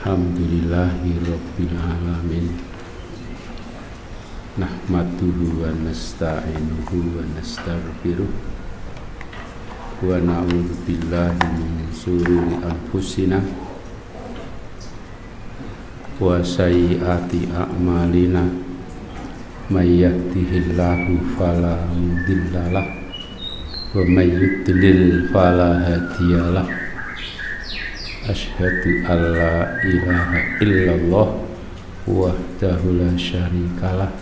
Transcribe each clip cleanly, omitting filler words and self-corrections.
Alhamdulillahirabbil alamin. Nahmaduhu wa nasta'inuhu wa nastaghfiruh wa na'udzu billahi min shururi anfusina wa sayyiati a'malina may yahdihillahu fala mudhillalah wa may yudlil fala hadiyalah. Asyhadu alla ilaha illallah wahdahu la syarikalah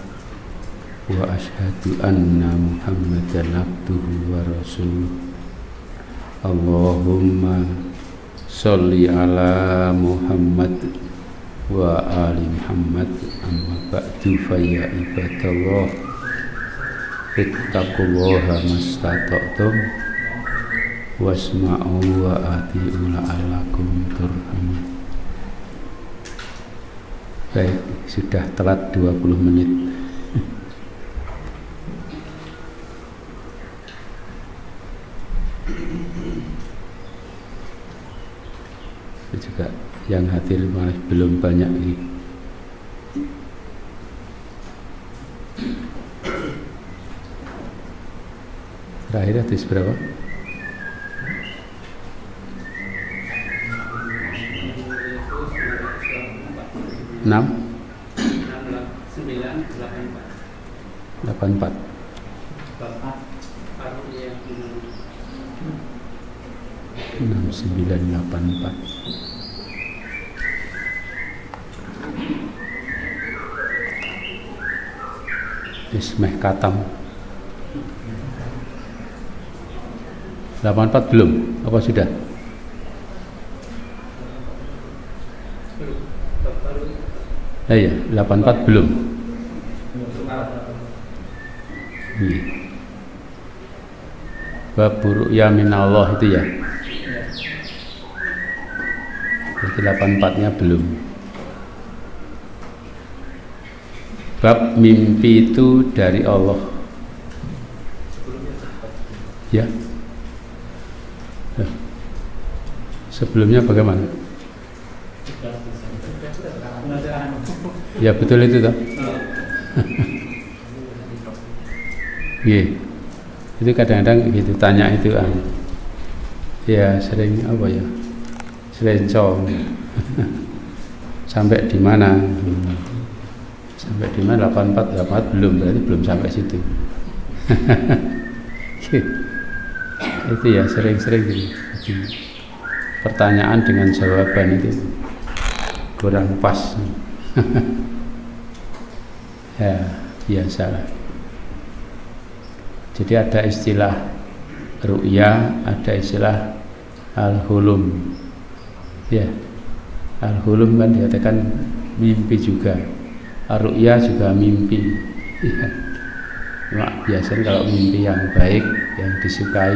wa asyhadu anna Muhammadan abduhu wa rasuluh. Allahumma sholli ala Muhammad wa ali Muhammad. Amma ba'du fa ya ibadallah ittaqullaha mastata'tum wasma'u wa ati'u la'allakum turhamun. Baik, sudah telat 20 menit. Juga yang hadir malah belum banyak ini. Terakhir hadis berapa? 6 84 6984. Ismeh katam 84 belum? Apa sudah? Iya, 84 belum. Iya. Bab ru'ya minallah itu ya. Berarti 84-nya belum. Bab mimpi itu dari Allah. Ya. Sebelumnya bagaimana? Ya betul itu toh. Iya. Itu kadang-kadang gitu tanya itu ya sering apa ya? Selencong. Sampai di mana? Sampai di mana? 84 belum, berarti belum sampai situ. Itu ya sering-sering gitu. Pertanyaan dengan jawaban itu kurang pas. Ya biasalah. Jadi ada istilah ru'ya, ada istilah al-hulum. Ya, al-hulum kan dikatakan mimpi juga, ar-ru'ya juga mimpi. Ya. Biasanya kalau mimpi yang baik, yang disukai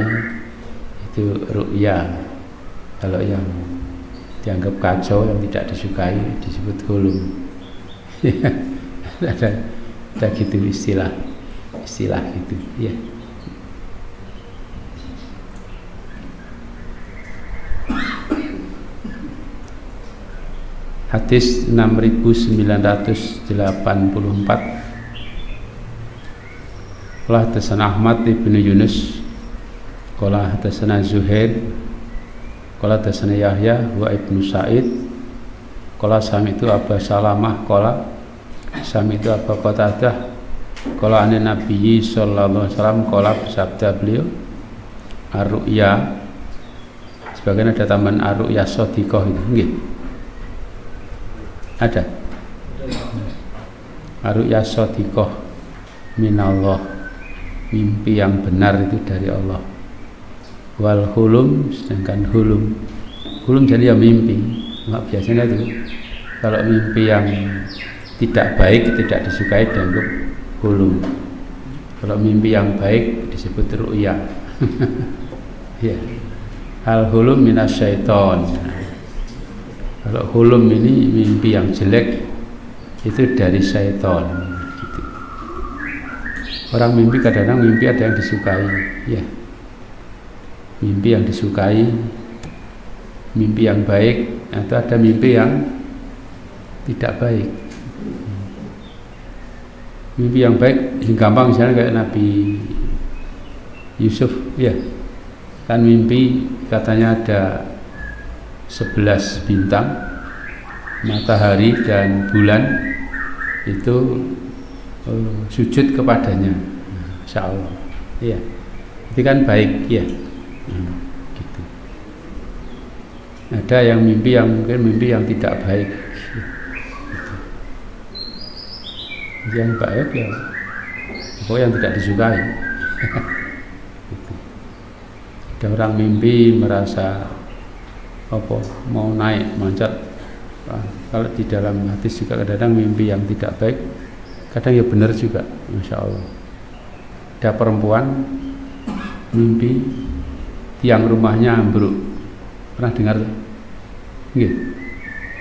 itu ru'ya. Kalau yang dianggap kacau, yang tidak disukai disebut hulum. Ya, ada gitu istilah gitu ya. Hadis 6984. Qala hadatsana Ahmad ibnu Yunus qala hadatsana Zuhair qala hadatsana Yahya wa ibnu Sa'id qala sami'tu Abu Salamah qala sami'tu Abu Qatadah qala an Nabi sallallahu alaihi wasallam qala bersabda beliau ar-ru'ya sebagian ada tambahan ar-ru'ya shadiqah itu nggih ada ar-ru'ya shadiqah minallah mimpi yang benar itu dari Allah. Wal hulum, sedangkan hulum jadi ya mimpi. Nggak biasanya itu kalau mimpi yang tidak baik, tidak disukai dianggap hulum. Kalau mimpi yang baik disebut ru'ya. Ya. Al hulum minasyaiton. Kalau hulum ini mimpi yang jelek itu dari syaitan. Gitu. Orang mimpi kadang-kadang mimpi ada yang disukai, ya. Mimpi yang disukai, mimpi yang baik, atau ada mimpi yang tidak baik. Mimpi yang baik yang gampang misalnya kayak Nabi Yusuf, ya kan mimpi katanya ada 11 bintang, matahari dan bulan itu sujud kepadanya, insya Allah. Iya, itu kan baik, ya. Gitu. Ada yang mimpi yang mungkin mimpi yang tidak baik. Gitu. Yang baik ya, pokoknya yang tidak disukai. Gitu. Ada orang mimpi merasa apa mau naik manjat. Kalau di dalam hadis juga kadang-kadang mimpi yang tidak baik, kadang ya benar juga, insya Allah. Ada perempuan mimpi tiang rumahnya ambruk, pernah dengar? Nggih.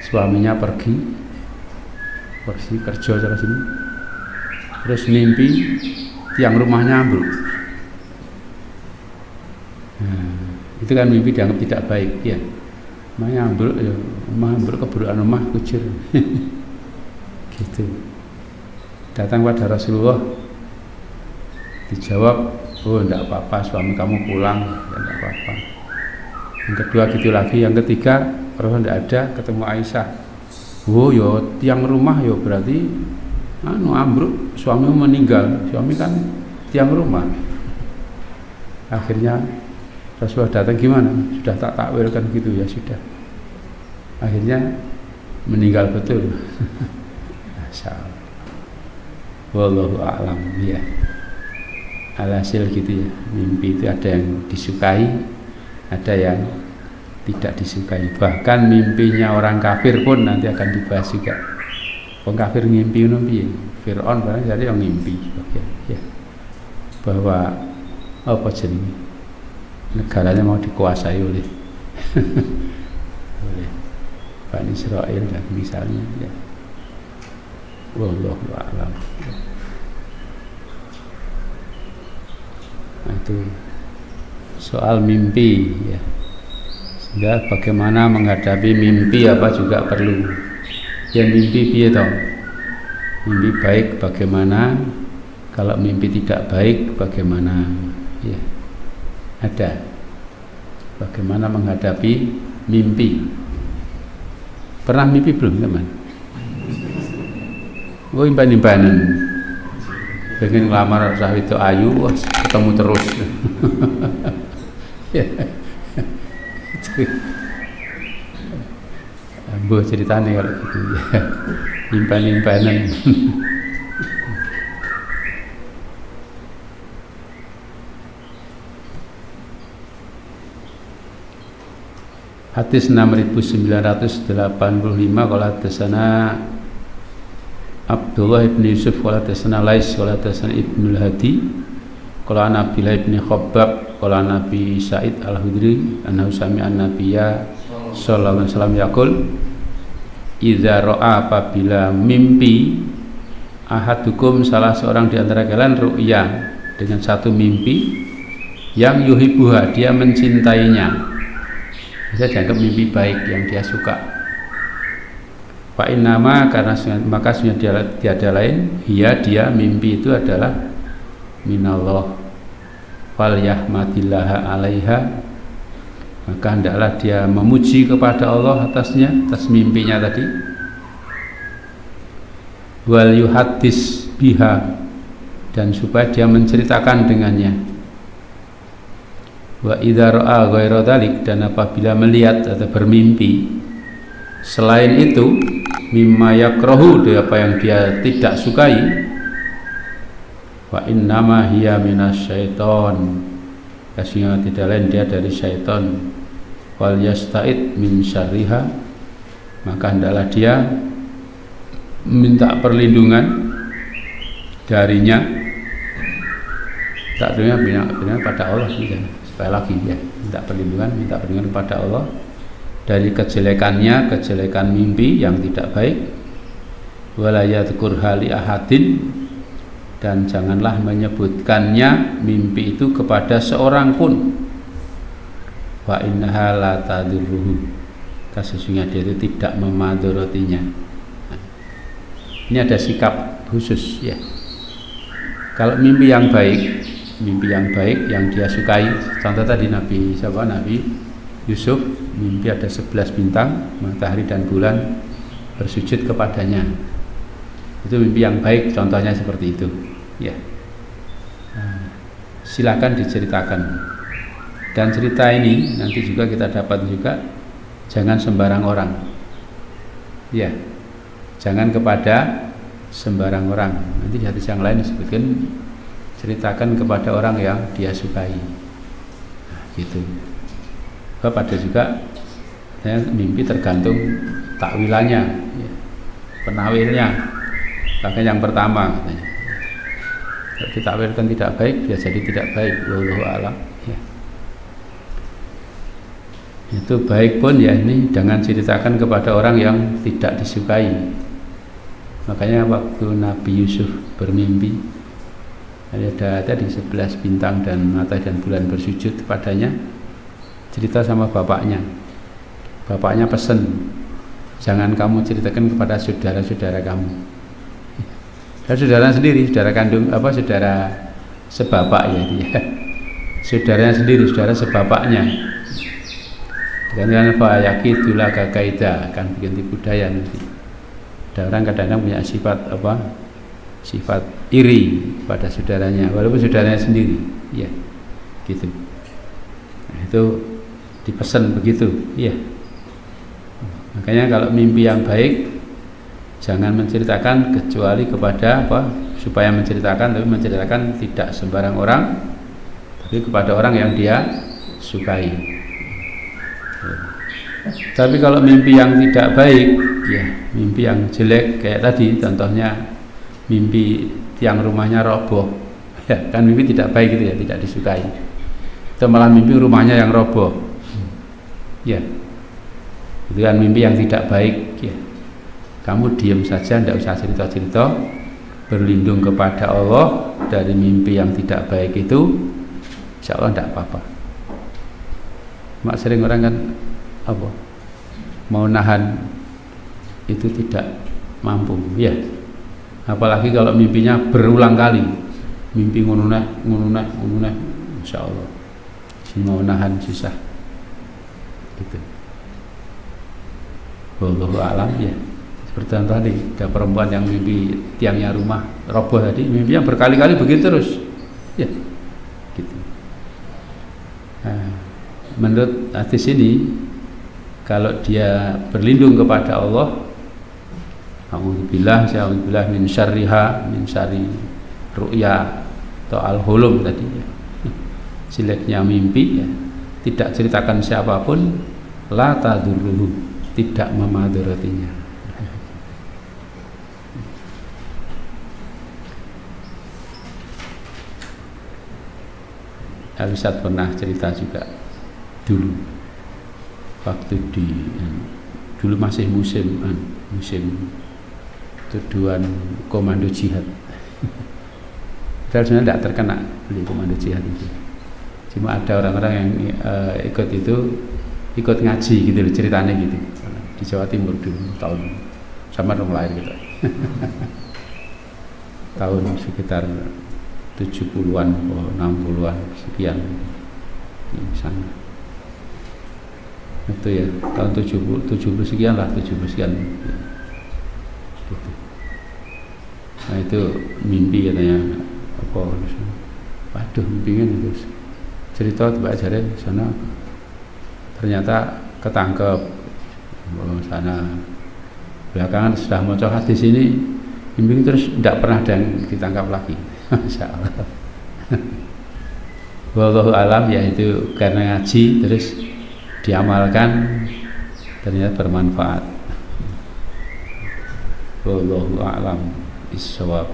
Suaminya pergi kerja sana sini, terus mimpi tiang rumahnya ambruk. Itu kan mimpi dianggap tidak baik, ya. Rumahnya ambruk, ya, rumah ambruk, keburukan rumah kucur. Gitu. Datang pada Rasulullah, dijawab, oh enggak apa-apa, suami kamu pulang, enggak apa-apa. Yang kedua gitu lagi, yang ketiga Rasulullah enggak ada, ketemu Aisyah. Oh yo tiang rumah yo berarti ambruk, suamimu meninggal, suami kan tiang rumah. Akhirnya Rasulullah datang, gimana? Sudah tak takwilkan gitu, ya sudah. Akhirnya meninggal betul. Masyaallah. Wallahu a'lam, ya. Alhasil gitu ya, mimpi itu ada yang disukai, ada yang tidak disukai. Bahkan mimpinya orang kafir pun nanti akan dibahas juga. Orang kafir ngimpi piye? Fir'aun barang jadi yang ngimpi, ya. Bahwa apa jenenge? Negaranya mau dikuasai oleh Bani Israel dan misalnya, ya. Wallahu a'lam. Nah, itu soal mimpi, ya. Sehingga bagaimana menghadapi mimpi apa juga perlu. Yang mimpi piye toh? Mimpi baik bagaimana? Kalau mimpi tidak baik bagaimana? Ya. Ada. Bagaimana menghadapi mimpi? Pernah mimpi belum, teman? Oh, impan-impanan. Pengen ngelamar Sawito Ayu, wah, ketemu terus. Ya. Ambo ceritanya kalau gitu, ya. Impan-impanan. Hadis 6985 kalau hadasana Abdullah ibn Yusuf kalau hadasana Lais kalau hadasana Ibnul Hadi kalau Nabilah ibn Khabbab kalau Nabi Sa'id al-Hudri annahu sami'a an-nabiyya sallallahu alaihi wasallam yaqul idza ra'a apabila mimpi ahadukum salah seorang di antara kalian ru'ya dengan satu mimpi yang yuhibbuha dia mencintainya, bisa dianggap mimpi baik yang dia suka. Fa innama karena maka dia tiada lain dia mimpi itu adalah minallah fal yahmadillaha alaiha, maka hendaklah dia memuji kepada Allah atasnya, atas mimpinya tadi. Wal yuhaddis biha, dan supaya dia menceritakan dengannya. Wa idza ra'a ghaira dzalik, dan apabila melihat atau bermimpi selain itu mimma yakrahu, dari apa yang dia tidak sukai, wa innama hiya minasyaiton, kasihnya tidak lain dia dari syaitan. Wal yasta'id min syarriha, maka hendaklah dia minta perlindungan darinya, tak dunia pada Allah. Sekali lagi ya, minta perlindungan kepada Allah dari kejelekannya, kejelekan mimpi yang tidak baik. Wala yadhkur hali ahadin, dan janganlah menyebutkannya mimpi itu kepada seorang pun. Wa innaha la tadurruhu, sesungguhnya dia itu tidak memadorotinya. Nah, Ini ada sikap khusus ya. Kalau mimpi yang baik yang dia sukai, contoh tadi Nabi Yusuf mimpi ada 11 bintang, matahari dan bulan bersujud kepadanya. Itu mimpi yang baik, contohnya seperti itu ya. Silakan diceritakan. Dan cerita ini nanti juga kita dapat juga, jangan sembarang orang ya, jangan kepada sembarang orang. Nanti di hadis yang lain disebutkan, ceritakan kepada orang yang dia sukai. Gitu. Sebab ada juga mimpi tergantung takwilannya ya, penawilnya. Bahkan yang pertama katanya, kalau ditakwilkan tidak baik, bisa jadi tidak baik. Wallahu a'lam ya. Itu baik pun ya, ini jangan ceritakan kepada orang yang tidak disukai. Makanya waktu Nabi Yusuf bermimpi, ada tadi 11 bintang dan matahari dan bulan bersujud padanya, cerita sama bapaknya. Bapaknya pesen, jangan kamu ceritakan kepada saudara-saudara kamu. Dan saudara sendiri, saudara kandung saudara sebapak ya dia. Saudaranya sendiri, saudara sebapaknya. Dengan fayaqidul kakaida akan bikin tipu daya nanti. Ada orang kadang-kadang punya sifat iri pada saudaranya, walaupun saudaranya sendiri, ya, gitu. Nah, itu dipesan begitu, ya. Makanya kalau mimpi yang baik, jangan menceritakan kecuali kepada supaya menceritakan, tapi menceritakan tidak sembarang orang, tapi kepada orang yang dia sukai. Tapi kalau mimpi yang tidak baik, ya, mimpi yang jelek kayak tadi contohnya mimpi tiang rumahnya roboh, ya, kan mimpi tidak baik gitu ya, tidak disukai. Itu malah mimpi rumahnya yang roboh, ya, itu kan mimpi yang tidak baik, ya. Kamu diam saja, tidak usah cerita-cerita, berlindung kepada Allah dari mimpi yang tidak baik itu, insya Allah tidak apa-apa. Mak sering orang kan mau nahan itu tidak mampu, ya. Apalagi kalau mimpinya berulang kali, mimpi ngununah, insya Allah si mau nahan susah, gitu. Wallahu a'lam ya. Seperti contoh tadi, ada perempuan yang mimpi tiangnya rumah roboh tadi, mimpinya berkali-kali begitu terus, ya, gitu. Nah, menurut hadis ini, kalau dia berlindung kepada Allah, a'udzubillah min syarriha, min syarri ru'ya atau al-hulum tadi ya. Jeleknya mimpi ya, tidak ceritakan siapapun, la tadurruhu, tidak memadaratinya. Al-Ustaz pernah cerita juga dulu waktu dulu masih musim tuduhan komando jihad. Padahal sebenarnya tidak terkena beli komando jihad itu. Cuma ada orang-orang yang ikut ngaji gitu loh, ceritanya gitu di Jawa Timur dulu tahun sama dong lahir gitu. Tahun sekitar 70-an atau 60-an sekian di sana. Itu ya tahun 70 sekian lah, 70 sekian gitu. Nah itu mimpi katanya waduh mimpinya terus cerita tiba aja deh sana, ternyata ketangkep sana. Belakangan sudah mau hadis ini mimpi terus tidak pernah ada yang ditangkap lagi. Masya Allah. Wallahu alam, yaitu karena ngaji terus diamalkan ternyata bermanfaat. Wallahu a'lam bissawab.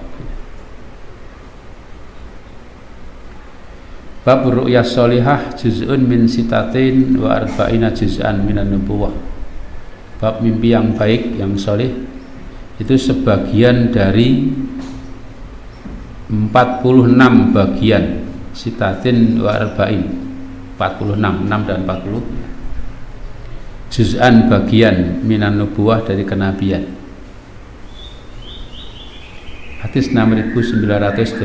Bab ru'yah sholihah juz'un min sitatin wa arba'ina juz'an minan nubuwah. Bab mimpi yang baik, yang sholih itu sebagian dari 46 bagian, sitatin wa arba'in, 46, 6 dan 40, juz'an bagian minan nubuwah dari kenabian. Hadis 6986.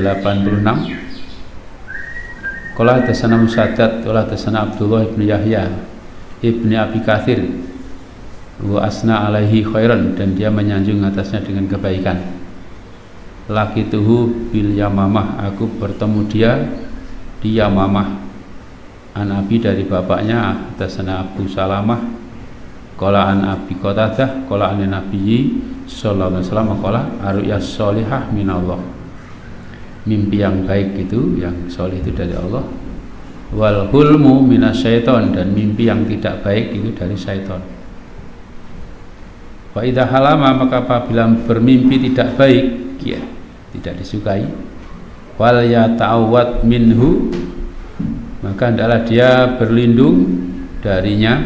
Qala hadatsana Musaddad qala hadatsana Abdullah ibn Yahya ibn Abi Katsir wa asna alaihi khairan, dan dia menyanjung atasnya dengan kebaikan. Laqituhu bil Yamamah, aku bertemu dia di Yamamah. An Abi, dari bapaknya, hadatsana Abu Salamah qala an Abi Qatadah qala an Nabi sallallahu alaihi wasallam qala ar-ru'yas sholihah minallah, mimpi yang baik itu, yang soleh itu dari Allah. Wal hulmu minasyaiton, dan mimpi yang tidak baik itu dari syaitan. Wa idza halama, maka apabila bermimpi tidak baik, ya, tidak disukai, wal yata'awwad minhu, maka hendaklah dia berlindung darinya,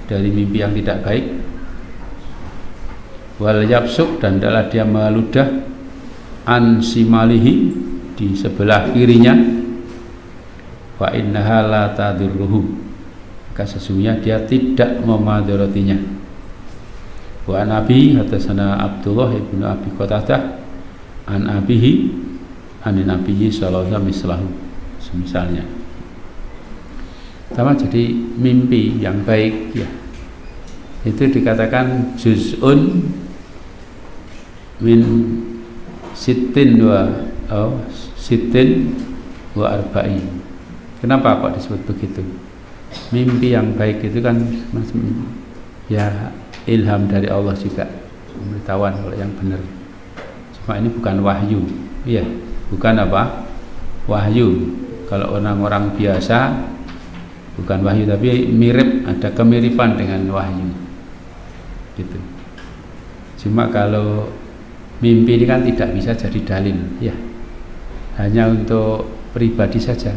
dari mimpi yang tidak baik. Wal yabsuk, dan hendaklah dia meludah an simalihi, di sebelah kirinya. Wa innaha la tadurruhu, maka sesungguhnya dia tidak memadharatinya. Wa Nabi hadatsana Abdullah ibnu Abi Qatadah an abihi an Nabi sallallahu alaihi wasallam, semisalnya. Sama, jadi mimpi yang baik, ya, itu dikatakan juz'un min sitin wa arba'in. Kenapa kok disebut begitu? Mimpi yang baik itu kan ya ilham dari Allah juga, pemberitahuan kalau yang benar. Cuma ini bukan wahyu, iya, bukan apa? Wahyu. Kalau orang-orang biasa bukan wahyu, tapi mirip, ada kemiripan dengan wahyu, gitu. Cuma kalau mimpi ini kan tidak bisa jadi dalil, ya, hanya untuk pribadi saja.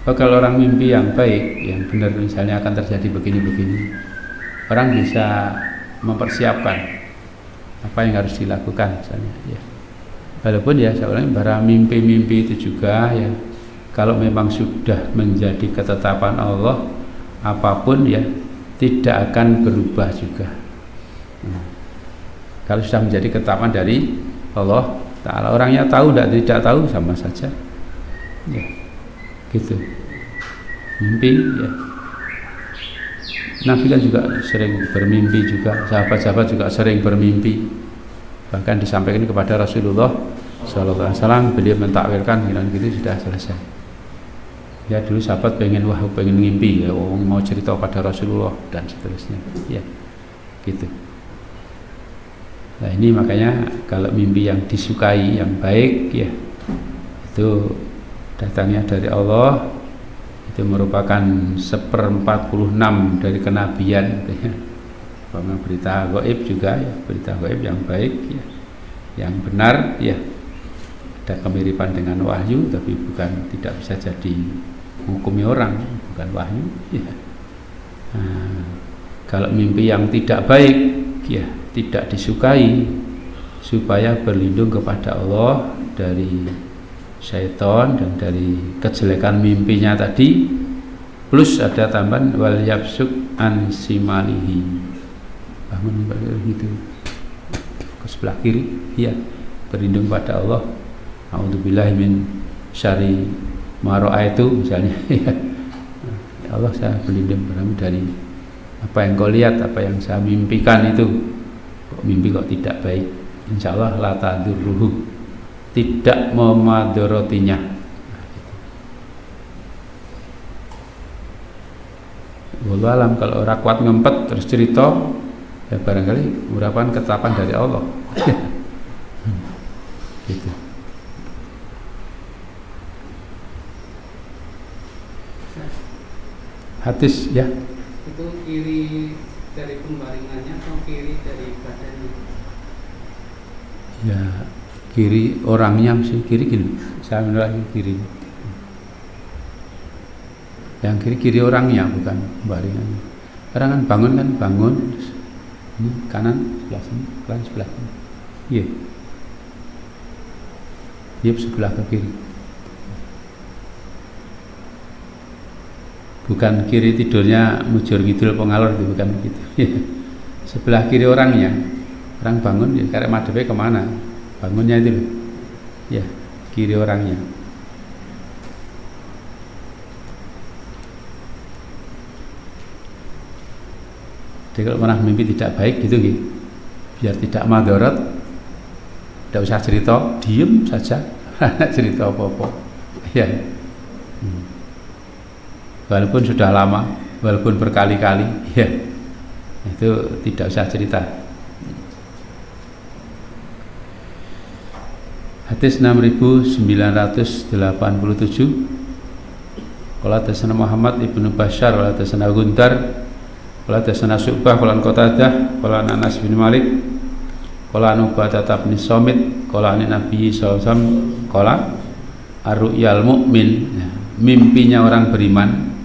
Kalau orang mimpi yang baik, yang benar, misalnya akan terjadi begini-begini, orang bisa mempersiapkan apa yang harus dilakukan, misalnya, ya. Walaupun ya sebenarnya bara mimpi-mimpi itu juga, ya, kalau memang sudah menjadi ketetapan Allah, apapun, ya, tidak akan berubah juga. Kalau sudah menjadi ketetapan dari Allah Ta'ala, orangnya tahu tidak tahu sama saja, ya, gitu. Mimpi, ya, Nabi kan juga sering bermimpi juga, sahabat-sahabat juga sering bermimpi, bahkan disampaikan kepada Rasulullah sallallahu alaihi wasallam, beliau mentakwilkan, bilang gitu sudah selesai. Ya, dulu sahabat pengen ngimpi, ya, mau cerita pada Rasulullah dan seterusnya, ya, gitu. Nah, ini makanya kalau mimpi yang disukai, yang baik, ya, itu datangnya dari Allah, itu merupakan 1/46 dari kenabian, ya. Berita gaib juga, ya, berita gaib yang baik, ya, yang benar, ya, ada kemiripan dengan wahyu, tapi bukan, tidak bisa jadi hukumi orang, bukan wahyu, ya. Nah, kalau mimpi yang tidak baik, ya, tidak disukai, supaya berlindung kepada Allah dari syaitan dan dari kejelekan mimpinya tadi, plus ada tambahan wal yabsuk an simalihi, bangun gitu ke sebelah kiri, ya, berlindung pada Allah. A'udzubillahi min syarri ma ra'aitu, misalnya, ya. Allah, saya berlindung padamu dari apa yang kau lihat, apa yang saya mimpikan itu. Kok mimpi kok tidak baik, insyaallah la tadurruhu, tidak memadharatinya. Wallahu alam, kalau orang kuat ngempet terus cerita, ya barangkali merupakan ketetapan dari Allah. Gitu. Hadis, ya. Itu kiri dari pembaringannya atau kiri dari badannya? Ya, kiri orangnya, mesti kiri gini. Saya menolak kiri. Yang kiri orangnya, bukan baringannya. Orang kan bangun, ini kanan sebelah sini, kanan sebelah sini. Iya. Dia sebelah ke kiri. Bukan kiri tidurnya mujur ngidul pengalor, itu bukan gitu. Sebelah kiri orangnya, Orang bangun ya karek madhepnya kemana? Bangunnya itu loh. Ya, kiri orangnya. Jadi kalau pernah mimpi tidak baik gitu gitu, biar tidak madorot, tidak usah cerita, diem saja, cerita apa-apa. Ya. Walaupun sudah lama, walaupun berkali-kali, ya itu tidak usah cerita. Hadis 6987. Qala tasana Muhammad ibnu Bashar, qala tasana Guntar, qala tasana Syu'bah, qala Qatadah, qala Anas bin Malik, qala Ubadah bin Samit, qala Nabi sallallahu alaihi wasallam, qala ar-ru'yal mu'min, mimpinya orang beriman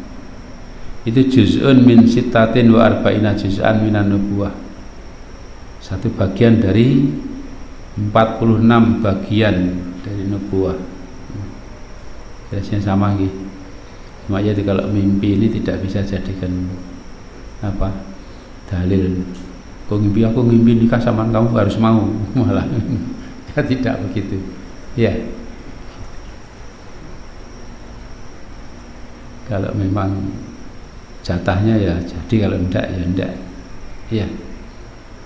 itu juz'un min sittatin wa arba'ina juz'an minan nubuwah, satu bagian dari 46 bagian dari nubuwah. Jelasnya sama gitu. Cuma jadi kalau mimpi ini tidak bisa jadikan apa dalil. Aku ngimpi nikah sama kamu harus mau, malah ya tidak begitu. Ya. Kalau memang jatahnya ya jadi, kalau enggak ya enggak. Iya.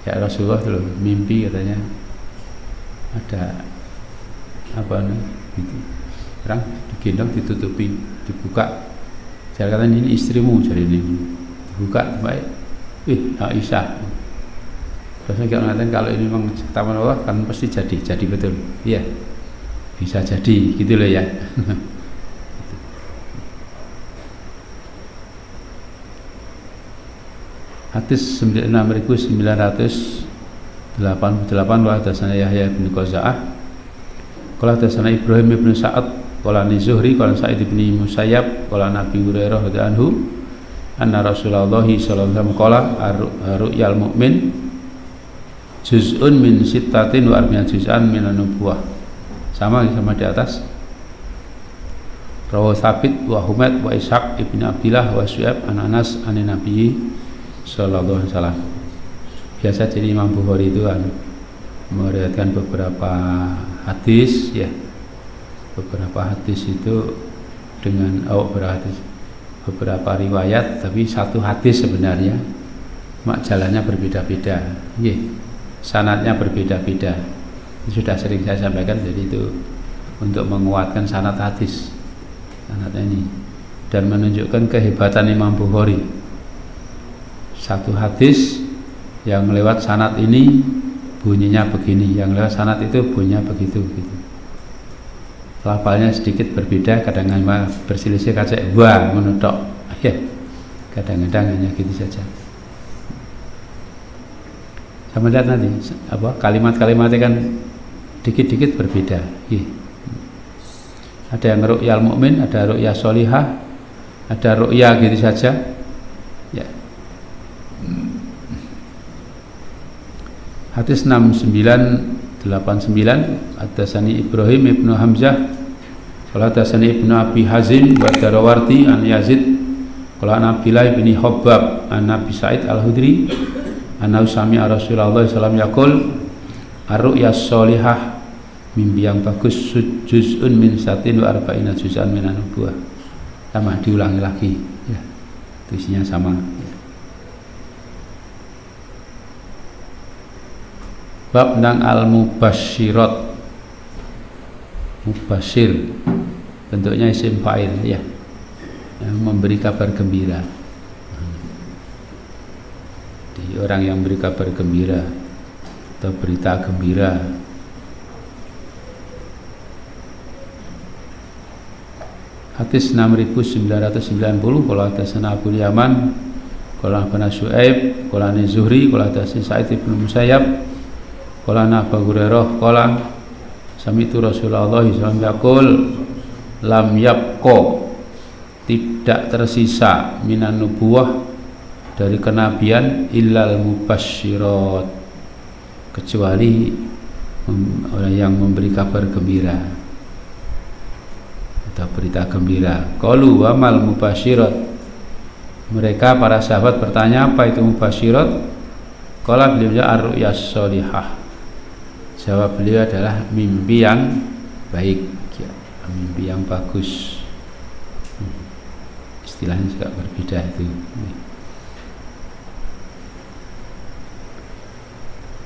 Ya Rasulullah tuh mimpi katanya ada apa nih gitu. Orang digendong, ditutupi, dibuka. Saya katakan ini istrimu, jadi ini dibuka, baik. Aisyah. Terusnya kalau ngatain kalau ini memang ciptaan Allah kan pasti jadi betul. Iya. Bisa jadi gitu loh ya. Hadis 6988 wa hadatsana Yahya bin Qaza'ah qala hadatsana Ibrahim bin Sa'ad qala ni Zuhri qala Sa'id bin Musayyab qala Nabi Hurairah radhiyallahu anhu anna Rasulullah sallallahu alaihi wasallam qala ar-ru'yal mu'min juz'un min sittatin wa arba'ina juz'an minan nubuwah. Sama di atas. Rawahu Tsabit wa Humaid wa Ishaq ibn Abdillah wa Syu'aib an Anas an Nabi sallallahu alaihi wasallam. Biasa jadi Imam Bukhari itu meriwayatkan beberapa hadis ya. Beberapa hadis itu dengan beberapa riwayat, tapi satu hadis sebenarnya mak jalannya berbeda-beda. Nggih. Sanadnya berbeda-beda. Itu sudah sering saya sampaikan, jadi itu untuk menguatkan sanad hadis. Sanadnya ini dan menunjukkan kehebatan Imam Bukhari. Satu hadis yang lewat sanad ini bunyinya begini, yang lewat sanad itu bunyinya begitu gitu. Lafalnya sedikit berbeda, kadang-kadang berselisih kacek wah menutok ya, kadang-kadang hanya gitu saja. Sama lihat nanti apa kalimat-kalimatnya kan dikit-dikit berbeda ya. Ada yang ru'yal mukmin, ada ru'ya sholihah, ada ru'ya gitu saja ya. Hadis 6989 hadatsani Ibrahim ibnu Hamzah qala hadatsani ibnu Abi Hazim wa Darawarti an Yazid qala an Abdillah bin Hubbab an Nabi Sa'id al-Hudri anna sami'a Rasulullah sallallahu alaihi wasallam yaqul ar-ru'ya sholihah, mimpi yang bagus juz'un min satin wa arba'ina juz'an minan nubuwah. Sama diulangi lagi ya. Isinya sama. Bab tentang al-mubasyirat. Mubasyir bentuknya isim fa'il ya, yang memberi kabar gembira. Jadi orang yang beri kabar gembira atau berita gembira. Hadis 6990 qala hadatsana Abu Yaman qala hadatsana Syu'aib qala an Zuhri qala hadatsana Sa'id bin Musayyab qala Abu Hurairah qala sami'tu Rasulullah sallallahu alaihi wasallam yaqul lam yabqa, tidak tersisa minan nubuwah, dari kenabian, illal mubasyirat, kecuali orang yang memberi kabar gembira atau berita gembira. Qalu wa mal mubasyirat, mereka para sahabat bertanya apa itu mubasyirat? Qala beliau ar-ru'ya sholihah. Jawab beliau adalah mimpi yang baik ya, mimpi yang bagus. Istilahnya juga berbeda itu.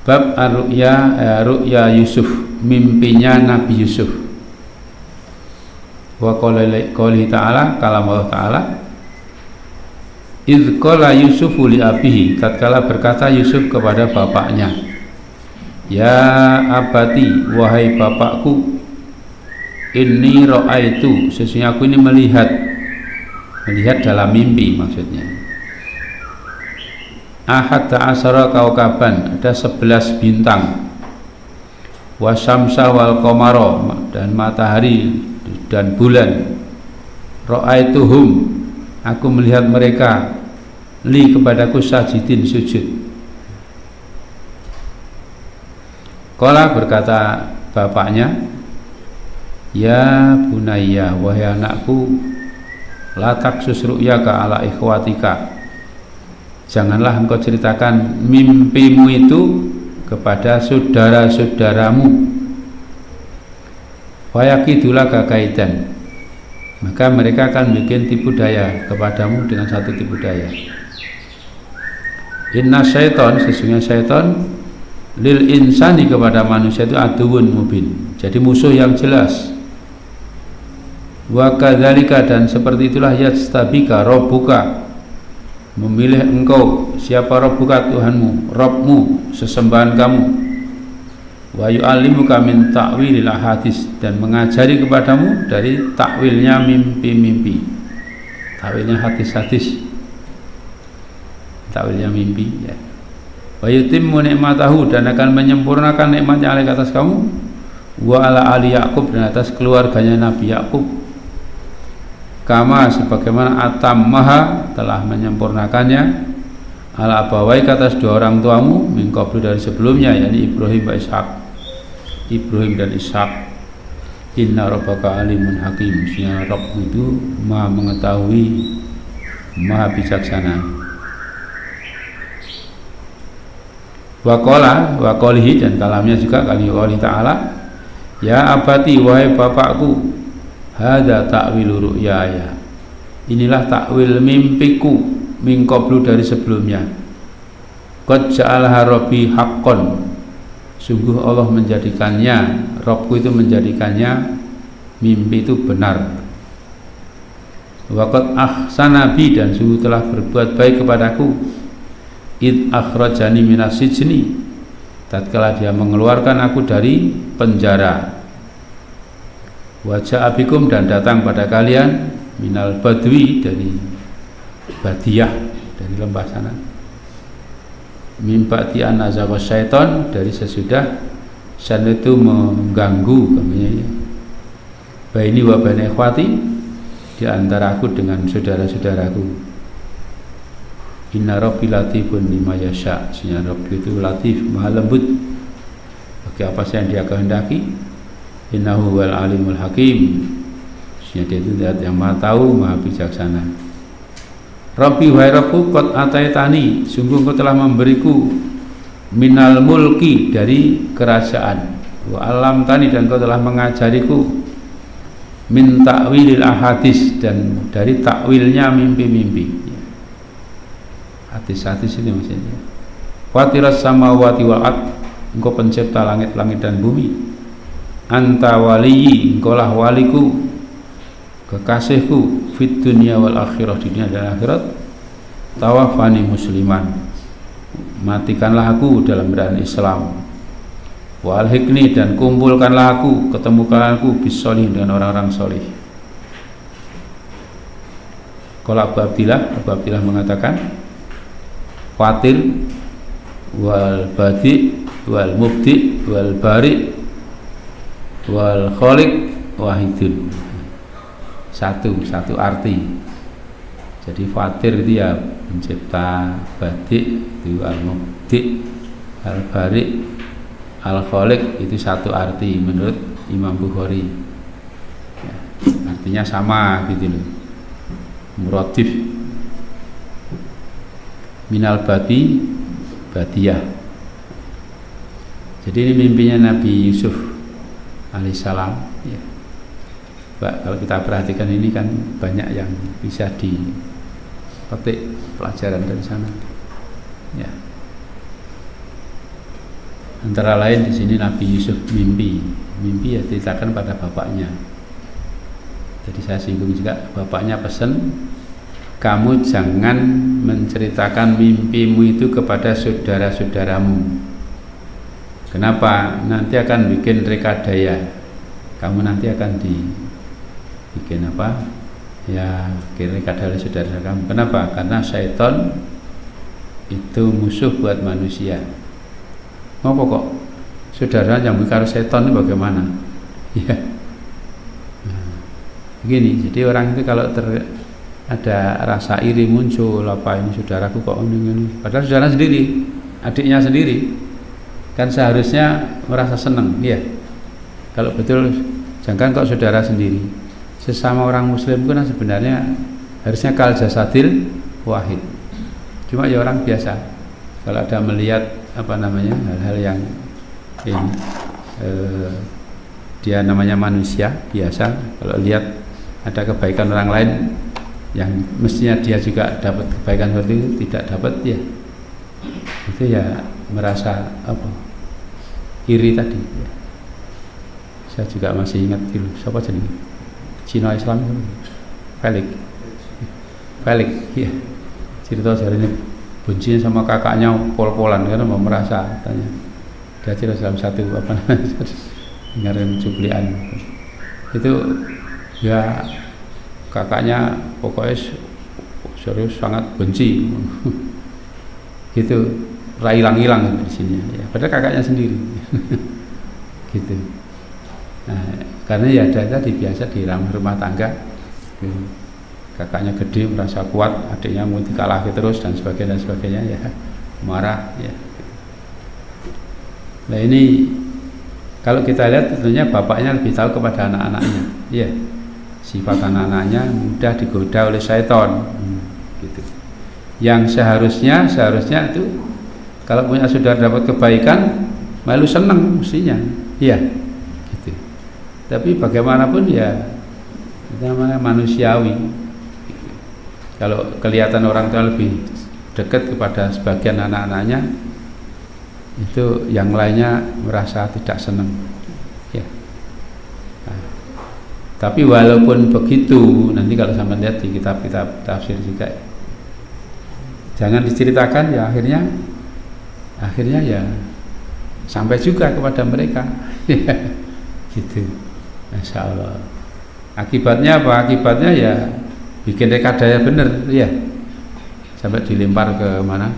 Bab ar-ru'ya, ru'ya Yusuf, mimpinya Nabi Yusuf. Wa qouli ta'ala, kalam Allah ta'ala, idz qala Yusufu li abihi, tatkala berkata Yusuf kepada bapaknya, ya abati, wahai bapakku, inni ra'aitu, sesungguhnya aku ini melihat dalam mimpi maksudnya, ahad ta'asara kaukaban, ada 11 bintang, wasyamsa wal qamara, dan matahari dan bulan, ra'aituhum, aku melihat mereka, li kepadaku sajidin sujud. Qala berkata bapaknya, ya bunayya, wahai anakku, la taksus ru'yaka ala ikhwatika, janganlah engkau ceritakan mimpimu itu kepada saudara-saudaramu. Fayakidulah kakaidan, maka mereka akan bikin tipu daya kepadamu dengan satu tipu daya. Inna syaiton, sesungguhnya syaiton, lil insani, kepada manusia itu aduun mubin, jadi musuh yang jelas. Wa kadzalika, dan seperti itulah yastabika rabbuka, memilih engkau, siapa rabbuka, Tuhanmu, Rabbmu, sesembahan kamu. Wa yu'allimuka min ta'wilil ahadits, dan mengajari kepadamu dari takwilnya mimpi-mimpi, takwilnya hadis-hadis, takwilnya mimpi ya. Wa yutimmu ni'matahu, dan akan menyempurnakan nikmatnya alaih atas kamu, wa ala ali Yaqub, dan atas keluarganya Nabi Yaqub, kama sebagaimana atammaha, telah menyempurnakannya, ala abawai, atas dua orang tuamu, min qablu, dari sebelumnya, yakni Ibrahim wa Ishaq, Ibrahim dan Ishaq. Inna rabbaka alimun hakim, sesungguhnya Rabbmu itu maha mengetahui, maha bijaksana. Wa qolihi, dan kalamnya juga kali qouli ta'ala, ya abati, wahai bapakku, hadza ta'wilu ru'yaya, inilah takwil mimpiku, min qablu, dari sebelumnya, qad ja'alaha rabbi haqqan, sungguh Allah menjadikannya, Rabbku itu menjadikannya, mimpi itu benar. Wa qad ahsana bi, dan sungguh telah berbuat baik kepadaku, id akhrajani minas sijni, tatkala dia mengeluarkan aku dari penjara. Wajah abikum, dan datang pada kalian, minal badwi, dari badiyah, dari lembah sana, mimpati an-nazaba syaiton, dari sesudah syaitan itu mengganggu kami, baini wa baina ikhwati, di antara aku dengan saudara-saudaraku. Inna rabbi latifun lima yasha, sesungguhnya Rabbi itu latif, maha lembut bagi apa yang dia kehendaki. Innahu wal alimul hakim, sesungguhnya dia itu zat yang maha tahu, maha bijaksana. Rabbi wahai Rabbku, qad ataitani, sungguh engkau telah memberiku, minal mulki, dari kerajaan, wa alam tani, dan engkau telah mengajariku, min ta'wilil ahadis, dan dari takwilnya mimpi-mimpi, hadis-hadis itu maksudnya. Fatiras samawati wal ard, engkau pencipta langit-langit dan bumi. Anta waliyi, engkau lah waliku, kekasihku, fit dunia wal akhirah, di dunia dan akhirat. Tawafani musliman, matikanlah aku dalam keadaan Islam. Wa alhiqni, dan kumpulkanlah aku, ketemukanlah aku, bisolihin, dengan orang-orang solih. Qala Abu Abdillah mengatakan, fatir wal badi wal mubdi wal bari wal khaliq wahidun, satu arti. Jadi fatir itu ya pencipta, badi itu al mubdi, al bari, al khaliq itu satu arti menurut Imam Bukhari ya, artinya sama gitu loh, muratif. Minal badi Badiah. Jadi ini mimpinya Nabi Yusuf alaihissalam. Ya. Pak, kalau kita perhatikan ini kan banyak yang bisa dipetik pelajaran dari sana. Ya. Antara lain di sini Nabi Yusuf mimpi ya ceritakan pada bapaknya. Jadi saya singgung juga, bapaknya pesan, kamu jangan menceritakan mimpimu itu kepada saudara-saudaramu. Kenapa? Nanti akan bikin rekadaya. Kamu nanti akan bikin apa? Ya, bikin rekadaya oleh saudara kamu. Kenapa? Karena syaitan itu musuh buat manusia. Mau kok saudara yang karo setan ini bagaimana? Ya. Begini, jadi orang itu kalau ada rasa iri muncul, apa ini saudaraku kok ini, padahal saudara sendiri, adiknya sendiri, kan seharusnya merasa senang, ya. Kalau betul, jangan kok saudara sendiri, sesama orang Muslim kan sebenarnya harusnya kal jasadil wahid. Cuma ya orang biasa, kalau ada melihat apa namanya hal-hal yang dia namanya manusia biasa, kalau lihat ada kebaikan orang lain yang mestinya dia juga dapat kebaikan seperti itu, tidak dapat, ya itu ya merasa apa, iri tadi, ya. Saya juga masih ingat dulu siapa jadi Cina Islam Felix, ya, cerita hari ini buncinya sama kakaknya pol-polan karena mau merasa tanya dia cerita dalam satu apa namanya dengarin cuplian itu, ya kakaknya pokoknya serius sangat benci gitu, hilang-hilang di sini, ya, padahal kakaknya sendiri gitu. Nah, karena ya ada tadi biasa di rumah tangga gitu. Kakaknya gede merasa kuat, adiknya mau dikalahin terus dan sebagainya ya, marah ya. Nah ini kalau kita lihat tentunya bapaknya lebih tahu kepada anak-anaknya, ya. Sifat anak-anaknya mudah digoda oleh syaitan, gitu. Yang seharusnya itu kalau punya saudara dapat kebaikan, malu senang mestinya, ya, gitu. Tapi bagaimanapun ya namanya manusiawi. Kalau kelihatan orang tua lebih dekat kepada sebagian anak-anaknya, itu yang lainnya merasa tidak senang, ya. Nah, tapi walaupun begitu, nanti kalau sampai lihat di kitab-kitab tafsir juga, jangan diceritakan, ya akhirnya ya sampai juga kepada mereka, gitu. Masya Allah. Akibatnya apa? Akibatnya ya bikin rekadaya bener, ya, sampai dilempar ke mana,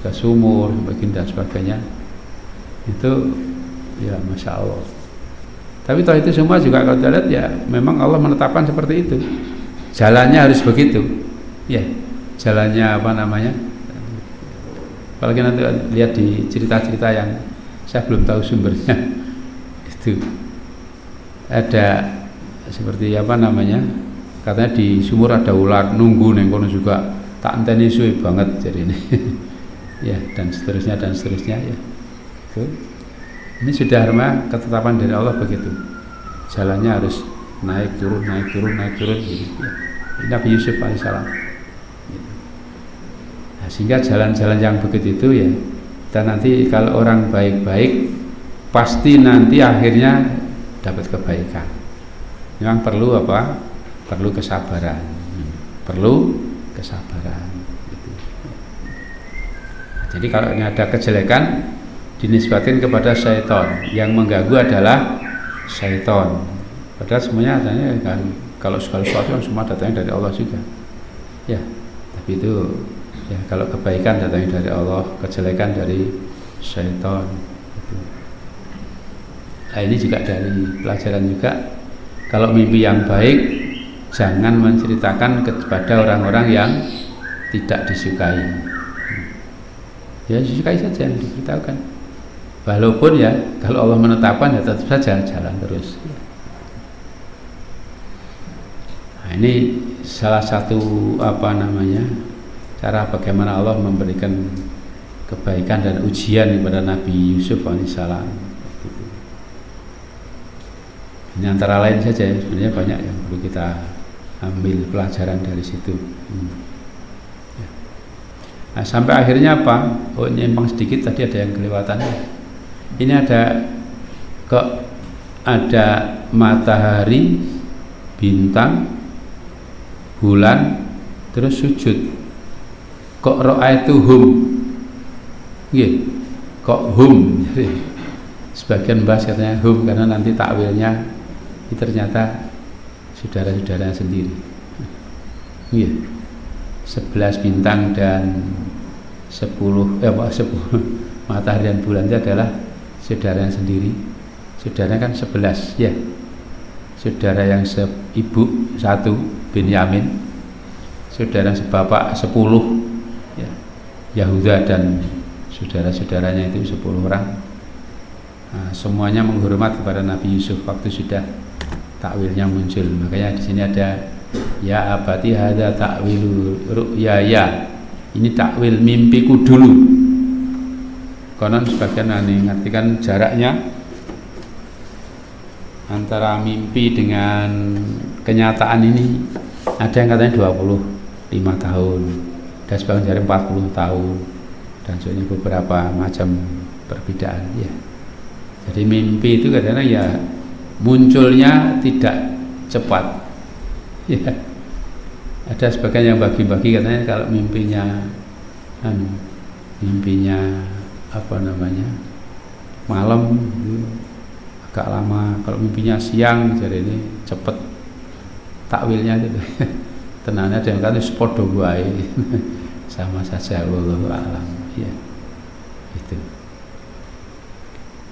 ke sumur, begini dan sebagainya. Itu ya Masya Allah. Tapi toh itu semua juga kalau kita lihat ya memang Allah menetapkan seperti itu. Jalannya harus begitu, ya. Jalannya apa namanya? Apalagi nanti lihat di cerita-cerita yang saya belum tahu sumbernya, itu ada seperti apa namanya? Katanya di sumur ada ular nunggu neng kono juga, tak enteni suwe banget jadi ini. Ya, dan seterusnya ya. Itu. Ini sudah ketetapan dari Allah begitu. Jalannya harus naik turun gitu. Ya. Nabi Yusuf alaihissalam. Gitu. Nah, sehingga jalan-jalan yang begitu itu ya, dan nanti kalau orang baik-baik pasti nanti akhirnya dapat kebaikan. Memang perlu apa? Perlu kesabaran, gitu. Jadi kalau ini ada kejelekan dinisbatkan kepada syaitan, yang mengganggu adalah syaitan. Padahal semuanya adanya kan, kalau segala sesuatu kan semua datangnya dari Allah juga, ya. Tapi itu ya kalau kebaikan datangnya dari Allah, kejelekan dari syaitan. Gitu. Nah ini juga dari pelajaran juga, kalau mimpi yang baik jangan menceritakan kepada orang-orang yang tidak disukai. Ya disukai saja, diberitahukan. Walaupun ya kalau Allah menetapkan ya tetap saja jalan terus. Nah, ini salah satu apa namanya cara bagaimana Allah memberikan kebaikan dan ujian kepada Nabi Yusuf alaihissalam. Ini antara lain saja, sebenarnya banyak yang perlu kita ambil pelajaran dari situ. Nah, sampai akhirnya apa? Oh, nyimpang sedikit tadi ada yang kelewatan. Ini ada matahari, bintang, bulan, terus sujud. Kok ra'aituhum? Nggih. Kok hum? Sebagian bahas katanya hum karena nanti takwilnya ternyata saudara-saudaranya sendiri. Nggih. 11 bintang dan 10 matahari dan bulan itu adalah saudaranya sendiri. Saudaranya kan 11 ya. Saudara yang ibu 1 Binyamin, saudara sebapak 10 ya, Yahuda dan saudara-saudaranya itu 10 orang. Nah, semuanya menghormat kepada Nabi Yusuf waktu sudah takwilnya muncul. Makanya di sini ada ya abati hadza ta'wilu ru'yaya. Ini takwil mimpiku dulu. Konon sebagian mengartikan jaraknya antara mimpi dengan kenyataan ini ada yang katanya 25 tahun dan sebagian dari 40 tahun dan soalnya beberapa macam perbedaan ya. Jadi mimpi itu kadang-kadang ya munculnya tidak cepat ya. Ada sebagian yang bagi-bagi katanya kalau mimpinya malam agak lama, kalau mimpinya siang jadi ini cepet takwilnya itu. Tenangnya ada yang kata sepodo wae sama saja, wallahu a'lam ya.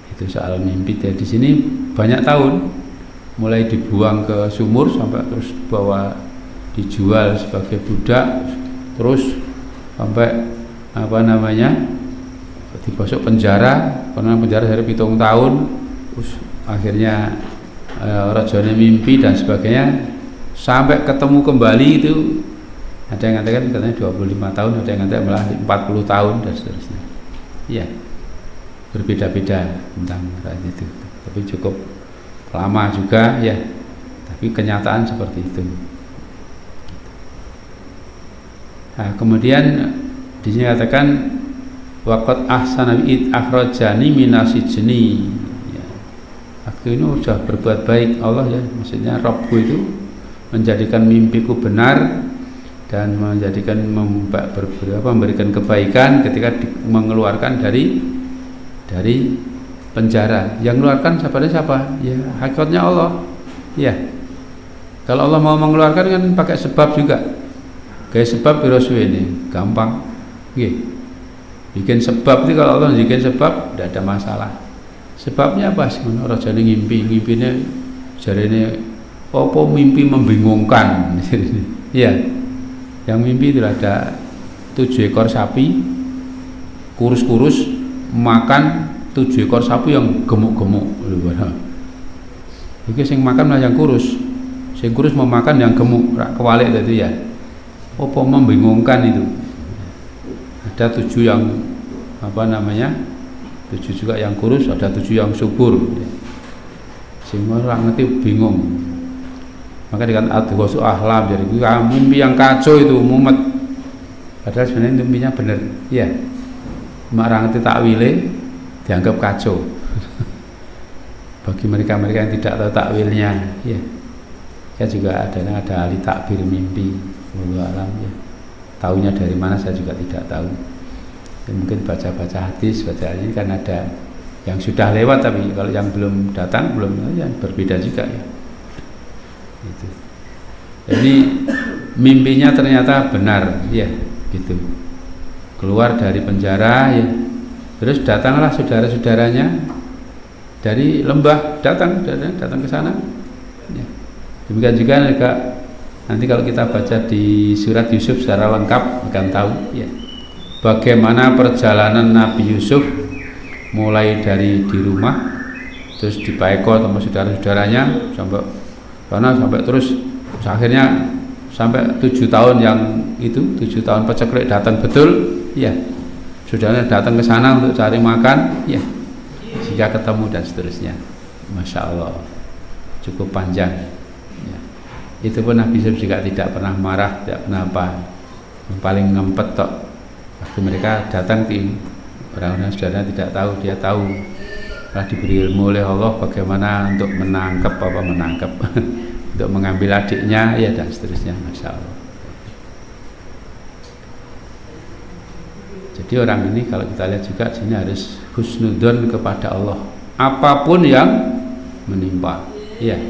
Itu soal mimpi. Di sini banyak tahun, mulai dibuang ke sumur sampai terus dijual sebagai budak, terus sampai dibosok penjara, karena penjara dari 7 tahun, terus akhirnya rajane mimpi dan sebagainya sampai ketemu kembali. Itu ada yang mengatakan katanya 25 tahun, ada yang mengatakan malah 40 tahun dan seterusnya ya, berbeda-beda tentang itu, tapi cukup lama juga ya, tapi kenyataan seperti itu. Nah, kemudian di sini katakan waqad ahsana id akhrajani minasijni ya. Waktu ini sudah berbuat baik Allah ya, maksudnya Rabbku itu menjadikan mimpiku benar dan memberikan kebaikan ketika mengeluarkan dari penjara. Yang mengeluarkan siapa? Ya, hakikatnya Allah. Ya. Kalau Allah mau mengeluarkan kan pakai sebab juga. Kayak sebab birosu ini gampang. Nggih. Bikin sebab itu, kalau Allah bikin sebab tidak ada masalah. Sebabnya apa sih? Rajane ngimpinya jarene apa mimpi membingungkan. Ya. Yang mimpi itu ada 7 ekor sapi kurus-kurus makan 7 ekor sapi yang gemuk-gemuk. Iki sing makan malah yang kurus. Sing kurus mau makan yang gemuk, kewalik tadi ya. Apa membingungkan itu. Ada 7 yang 7 juga yang kurus, ada 7 yang subur. Sing orang ngerti bingung. Maka dikatakan adghasu ahlam, jadi mimpi yang kacau itu mumet. Padahal sebenarnya mimpinya benar. Ya. Orang ngerti takwile dianggap kacau. Bagi mereka yang tidak tahu takwilnya, ya. Saya juga ada ahli takbir mimpi, wallahu alam ya. Taunya dari mana saya juga tidak tahu. Ya, mungkin baca-baca hadis, ini kan ada yang sudah lewat, tapi kalau yang belum datang ya berbeda juga ya. Gitu. Jadi mimpinya ternyata benar, ya, gitu. Keluar dari penjara ya. Terus datanglah saudara-saudaranya dari lembah, datang ke sana. Ya. Demikian juga nanti kalau kita baca di surat Yusuf secara lengkap akan tahu ya, bagaimana perjalanan Nabi Yusuf mulai dari di rumah, terus di Paeko sama saudara-saudaranya sampai terus akhirnya sampai 7 tahun yang itu 7 tahun pecekrek datang betul ya. saudaranya datang ke sana untuk cari makan, ya jika ketemu dan seterusnya. Masya Allah, cukup panjang ya. Itu pun Nabi Yusuf juga tidak pernah marah, tidak pernah apa. Yang paling ngempet tok waktu mereka datang tim orang-orang saudaranya tidak tahu, dia tahu, telah diberi ilmu oleh Allah bagaimana untuk menangkap untuk mengambil adiknya ya dan seterusnya. Masya Allah. Jadi orang ini kalau kita lihat juga sini harus husnudzon kepada Allah apapun yang menimpa. Ya,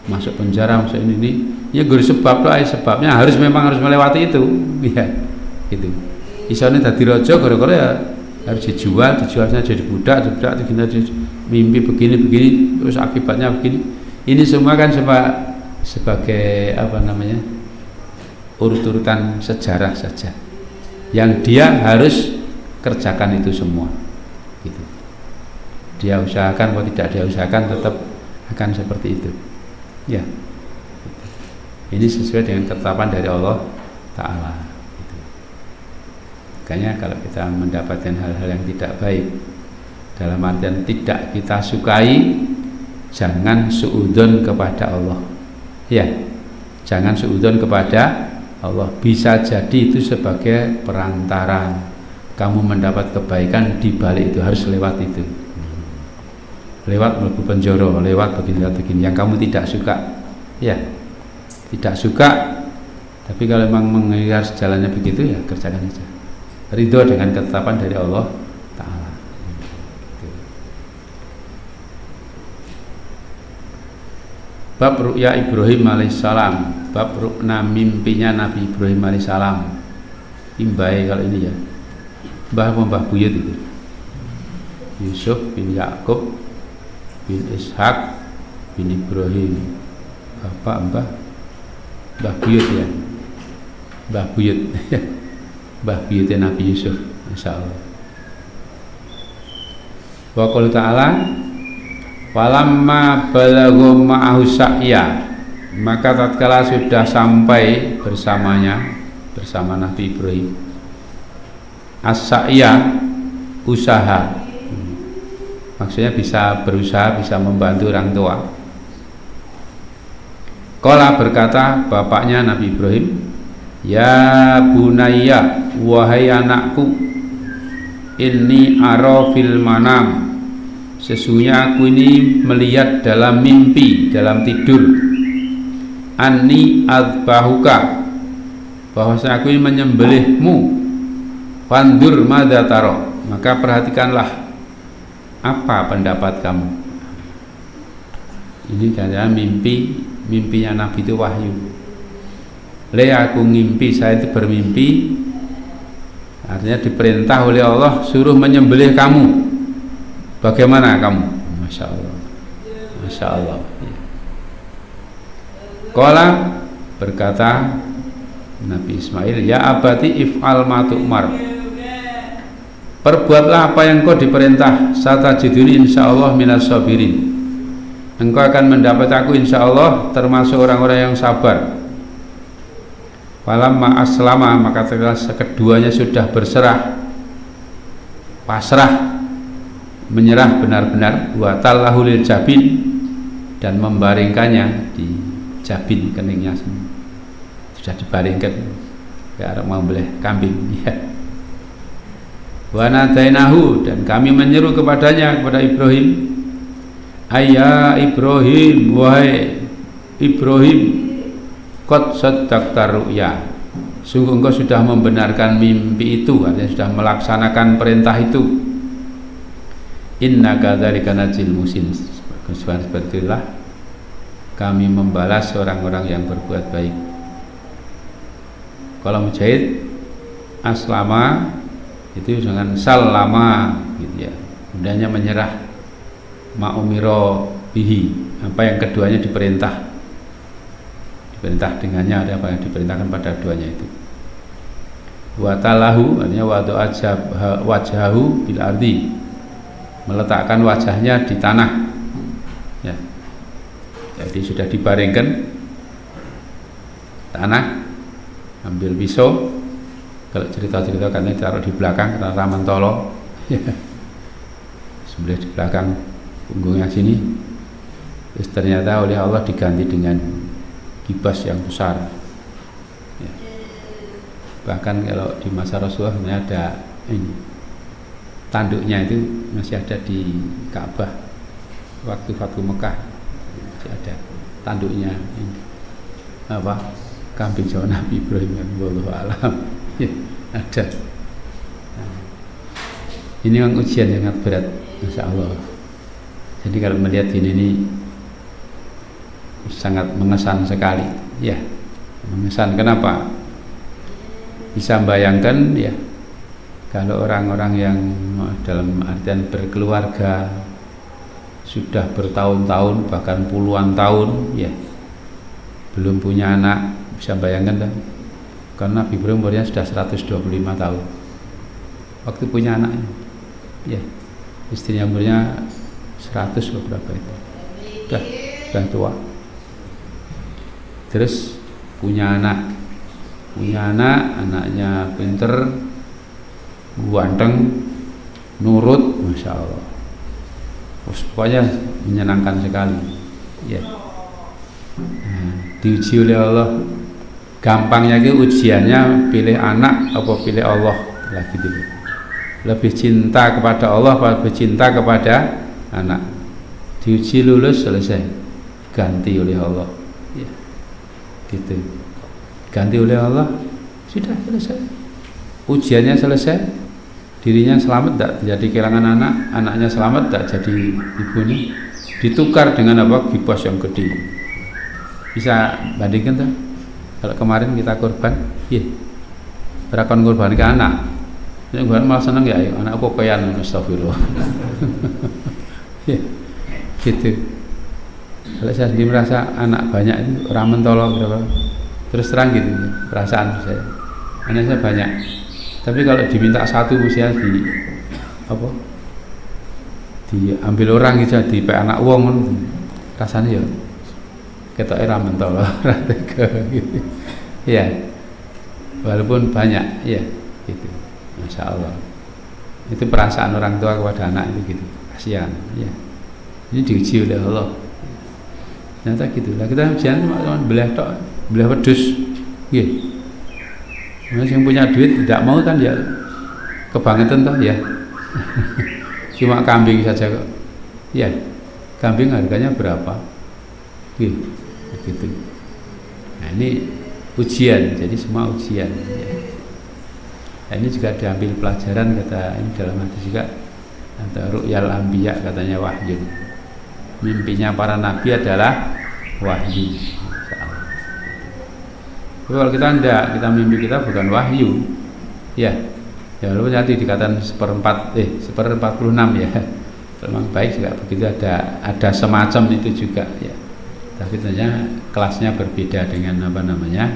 masuk penjara, masuk ini ya guru sebab lah, sebabnya memang harus melewati itu. Ya, gitu. Isone dadi raja gara-gara ya harus dijual saja jadi budak mimpi begini terus akibatnya begini. Ini semua kan sebagai apa namanya, urut-urutan sejarah saja yang dia harus kerjakan itu semua gitu. Dia usahakan atau tidak dia usahakan tetap akan seperti itu ya. Ini sesuai dengan ketetapan dari Allah Ta'ala gitu. Makanya kalau kita mendapatkan hal-hal yang tidak baik dalam artian tidak kita sukai, jangan suudzon kepada Allah ya, jangan suudzon kepada Allah. Bisa jadi itu sebagai perantara kamu mendapat kebaikan, di balik itu harus lewat itu, lewat mlebu penjara, lewat begini yang kamu tidak suka ya, tidak suka. Tapi kalau memang mengiringi jalannya begitu ya kerjakan saja, ridho dengan ketetapan dari Allah Ta'ala. Bab ru'ya Ibrahim alaihissalam, bab rukna mimpinya Nabi Ibrahim alaihissalam. Imbai kalau ini ya, mbah buyut itu Yusuf bin Yakub bin Ishak bin Ibrahim, bapak mbah buyut ya, mbah buyut mbah buyutnya Nabi Yusuf, Masya Allah. Wa qala ta'ala walamma balagha ma'ahu sa'ya, maka tatkala sudah sampai bersama Nabi Ibrahim as-sa'ya, usaha, maksudnya bisa berusaha, bisa membantu orang tua. Qala, berkata bapaknya Nabi Ibrahim, ya bunayya, wahai anakku, inni ara fil manam, sesungguhnya aku ini melihat dalam mimpi, dalam tidur, anni adzbahuka, bahwasanya aku ini menyembelihmu, fandur madza tara, maka perhatikanlah apa pendapat kamu. Ini adalah mimpinya Nabi itu wahyu. Aku ngimpi, saya itu bermimpi, artinya diperintah oleh Allah suruh menyembelih kamu. Bagaimana kamu? Masya Allah, Masya Allah. Qala, berkata Nabi Ismail, ya abati if'al ma tu'mar, perbuatlah apa yang kau diperintah, satajiduni insyaallah minas sabirin, engkau akan mendapat aku insyaallah termasuk orang-orang yang sabar. Falamma aslama, maka keduanya sudah berserah, pasrah, menyerah benar-benar, wa tallahu lil jabin, dan membaringkannya di jabin, keningnya sudah dibaringkan kayak orang mau beli kambing ya. Wa nadainahu, dan kami menyeru kepadanya, kepada Ibrahim, ayya Ibrahim, wahai Ibrahim, qad saddaqta ru'ya, sungguh engkau sudah membenarkan mimpi itu, artinya sudah melaksanakan perintah itu. Inna kadzalika najzil muhsin, seperti itulah kami membalas orang-orang yang berbuat baik. Kalau mujahid aslama itu dengan salama gitu ya, mudahnya menyerah, ma'umiro bihi, apa yang keduanya diperintah dengannya, ada apa yang diperintahkan pada keduanya itu. Wa talahu, artinya wada'a wajhahu bil ardi, meletakkan wajahnya di tanah ya. Jadi sudah dibaringkan tanah, ambil pisau, Kalau cerita-cerita katanya taruh di belakang karena Ramentolo, ya, sebelah di belakang punggungnya sini. Terus ternyata oleh Allah diganti dengan kibas yang besar. Ya. Bahkan kalau di masa Rasulullah ada ini, tanduknya itu masih ada di Ka'bah waktu Fathu Mekah, masih ada tanduknya ini, apa, kambing Jawa Nabi Ibrahim, wallahu alam. Ya, ada. Nah, ini memang ujian yang sangat berat, Masya Allah. Jadi kalau melihat ini sangat mengesan sekali, ya, mengesan. Kenapa? Bisa bayangkan, ya, kalau orang-orang yang dalam artian berkeluarga sudah bertahun-tahun bahkan puluhan tahun, ya, belum punya anak, bisa bayangkan dah. Karena Nabi Ibrahim umurnya sudah 125 tahun waktu punya anaknya, ya, istrinya umurnya 100 berapa itu, sudah tua. Terus punya anaknya pinter, ganteng, nurut, Masya Allah. Pokoknya menyenangkan sekali, ya. Nah, diuji oleh Allah. Gampangnya itu ujiannya pilih anak apa pilih Allah, lah gitu. Lebih cinta kepada Allah apa lebih cinta kepada anak? Diuji lulus selesai, ganti oleh Allah, ya, gitu. Ganti oleh Allah, sudah selesai. Ujiannya selesai, dirinya selamat, tidak jadi kehilangan anak, anaknya selamat, tidak jadi ibunya. Ditukar dengan apa? Kibas yang gede. Bisa bandingkan tuh? Kalau kemarin kita korban, iya, berakon korban ke anak, ini korban malah seneng ya, anak pokoyan, astagfirullah. Ya, gitu. Kalau saya sendiri merasa anak banyak itu Ramentolo berapa, terus terang gitu perasaan saya, anak saya banyak. Tapi kalau diminta satu usia diambil orang gitu, di anak wong, rasanya ya ketok Ramentolo, gitu. Ya, walaupun banyak, ya, gitu. Masya Allah. Itu perasaan orang tua kepada anak itu gitu, kasihan, ya. Ini diuji oleh Allah. Ternyata gitulah, kita ujian cuma belah tok, belah wedus, gitu. Yang punya duit tidak mau kan ya kebangetan toh, ya. Cuma kambing saja kok, ya. Kambing harganya berapa? Gitu. Gitu. Nah, ini ujian, jadi semua ujian, ya. Nah, ini juga diambil pelajaran, kata ini dalam hadis juga, atau ru'yal anbiya, katanya wahyu. Mimpinya para nabi adalah wahyu. Tapi kalau kita enggak, kita mimpi kita bukan wahyu, ya. Ya walaupun nanti dikatakan 1/46 ya. Memang baik juga begitu, ada semacam itu juga, ya. Tapi tentunya kelasnya berbeda dengan apa namanya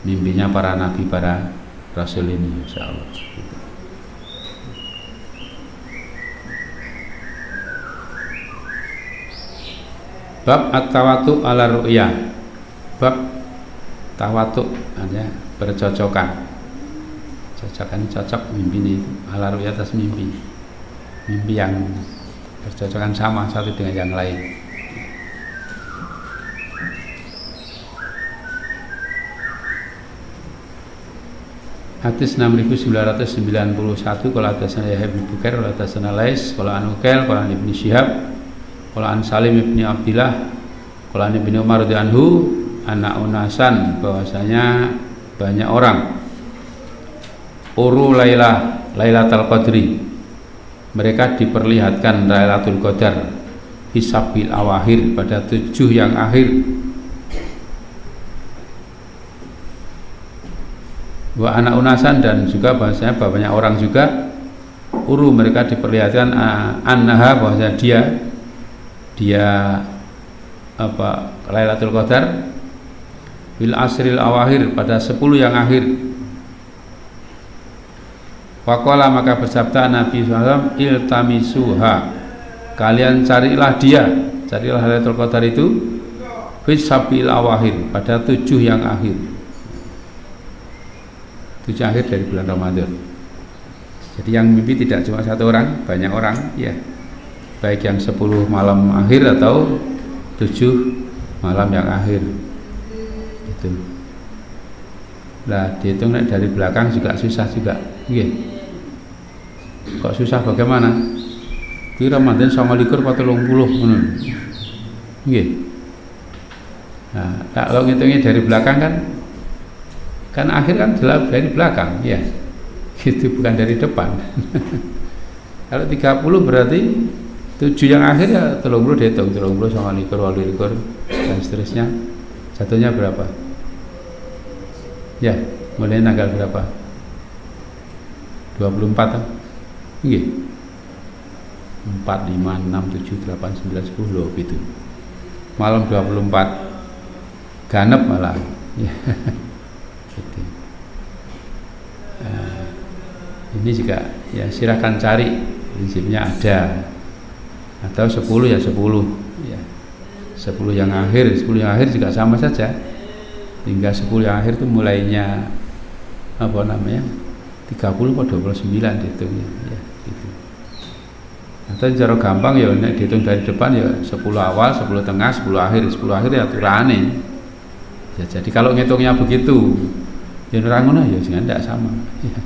mimpinya para nabi, para rasul ini, insya Allah. Bab at-tawatu ala ru'yah. Bab tawatu, artinya bercocokan. Cocok mimpi ini ala ru'yah, atas mimpi yang bercocokan sama satu dengan yang lain. Hadis 6991, kalau hadasana Yahya bin Bukair, kalau hadasana Lais, kalau an Ukail, kalau an Ibnu Syihab, kalau an Salim ibni Abdillah, kalau an Ibnu Umar radhiyallahu anhu, anak unasan, bahwasanya banyak orang Lailatul Qadri, mereka diperlihatkan Lailatul Qadar hisabil awakhir, pada 7 yang akhir. Wa anak unasan, dan juga bahasanya banyak orang juga mereka diperlihatkan annaha, bahwasanya dia apa Lailatul Qadar bil asril awakhir, pada 10 yang akhir. Faqala, maka bersabda Nabi SAW, iltamisuha, kalian carilah Lailatul Qadar itu bis sabil awakhir, pada 7 yang akhir. tujuh akhir dari bulan Ramadan. Jadi yang mimpi tidak cuma satu orang, banyak orang, ya. Baik yang 10 malam akhir atau 7 malam yang akhir. Itu. Lah dihitung dari belakang juga susah juga. Iya. Kok susah bagaimana? Ki Ramadan 29 40 ngono. Nggih. Nah, kalau ngitungnya dari belakang kan akhir kan dari belakang, ya. Gitu, bukan dari depan. Kalau 30 berarti 7 yang akhir ya 30 dihitung, 30 sama 29 dan seterusnya. Jatuhnya berapa? Ya, mulai tanggal berapa? 24 nggih. 4, 5, 6, 7, 8, 9, 10 loh gitu. Malam 24 ganep malah. Gitu. Ini juga ya silahkan cari, prinsipnya ada. Atau 10 ya 10 ya. 10 yang akhir juga sama saja. Hingga 10 yang akhir itu mulainya apa namanya? 30 atau 29 dihitungnya ya gitu. Atau cara gampang ya nek dihitung dari depan ya 10 awal, 10 tengah, 10 akhir. 10 akhir ya aturane. Ya, jadi kalau ngitungnya begitu ya ora ngono ya jangan tidak sama. Ya.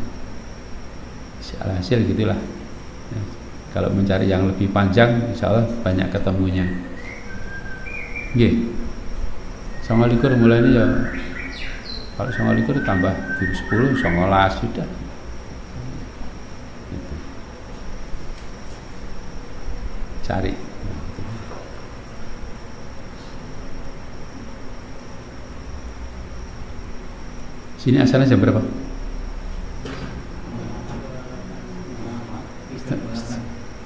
Hasil gitulah. Ya. Kalau mencari yang lebih panjang insya Allah banyak ketemunya. Nggih. 29 mulainya ya kalau 29 tambah 10 19 sudah. Gitu. Cari. Sini asalnya jam berapa?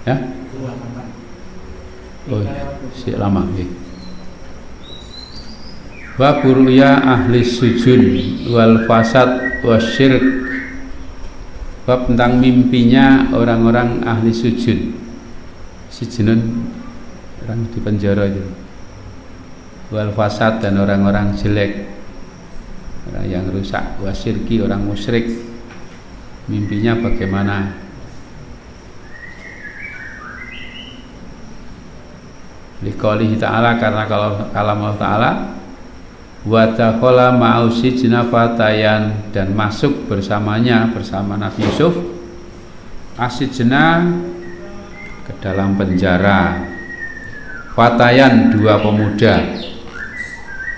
Ya? Oh, si lama nggih. Bab ruya ahli sujud wal fasad wasyirk. Bab tentang mimpinya orang-orang ahli sujud. Sujudun orang di penjara itu. Wal fasad dan orang-orang jelek, orang yang rusak, wasyirki orang musyrik. Mimpinya bagaimana? Liqaulihi ta'ala, karena kalau kalam Allah ta'ala wa dakhala ma'au sijna fatayan, dan masuk bersamanya bersama Nabi Yusuf asijna ke dalam penjara fatayan dua pemuda.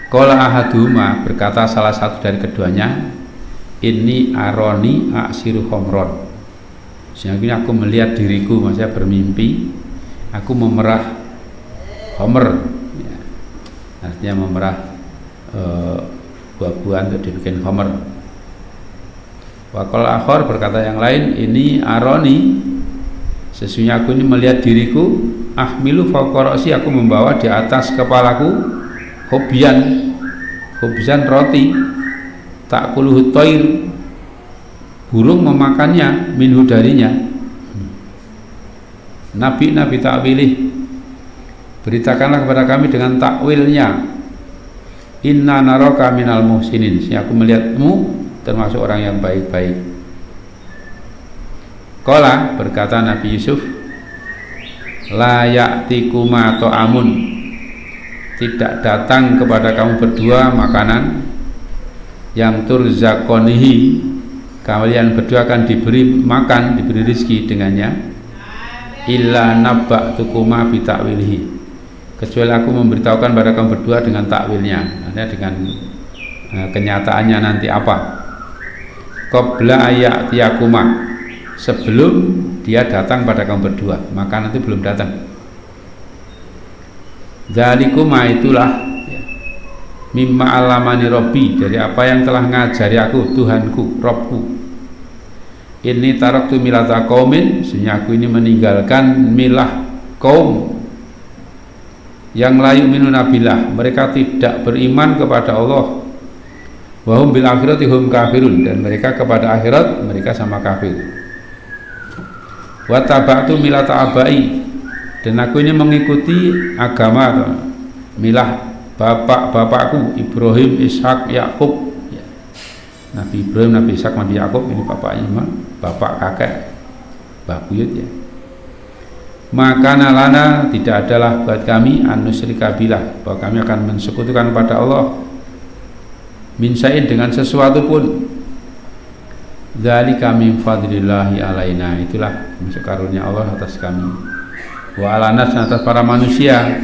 Qala ahaduma, berkata salah satu dari keduanya, ini aroni aksiru khomron, sehingga aku melihat diriku, maksudnya bermimpi aku memerah homer ya. Artinya memerah buah-buahan untuk dibikin homer. Wakal akhor, berkata yang lain, ini aroni, sesungguhnya aku ini melihat diriku ahmilu faqarasi, aku membawa di atas kepalaku hobian roti, tak kuluhu toir, burung memakannya, minhu darinya. Nabi takwilih, beritakanlah kepada kami dengan takwilnya. Inna naraka minal muhsinin, aku melihatmu termasuk orang yang baik-baik. Qala, berkata Nabi Yusuf, la ya'tikuma ta'amun, tidak datang kepada kamu berdua makanan yang turzaqonihi, kalian berdua akan diberi makan, diberi rezeki dengannya, illa nabba'tukuma bitakwilihi, kecuali aku memberitahukan pada kamu berdua dengan takwilnya, artinya dengan kenyataannya nanti apa. Qabla ayatiyakuma, sebelum dia datang pada kamu berdua, maka nanti belum datang. Zalikuma, itulah mimma alamani robbi, dari apa yang telah ngajari aku Tuhanku, Robku. Ini taraktu milata qaumin, sehingga aku ini meninggalkan milah kaum yang layu minuna billah, mereka tidak beriman kepada Allah. Wahum bil akhirati hum kafirun, dan mereka kepada akhirat mereka sama kafir. Wa taba'tu milata abai, dan aku ini mengikuti agama atau milah bapak-bapakku Ibrahim, Ishak, Yakub ya. Nabi Ibrahim, Nabi Ishak, Nabi Yakub, ini bapaknya memang bapak kakek Mbah Buyut ya. Maka nalana tidak adalah buat kami anusyrika billah, bahwa kami akan mensekutukan pada Allah min syai'in dengan sesuatu pun. Dzalika min fadlillahi alaina, itulah karunia Allah atas kami. Wa alanas, atas para manusia.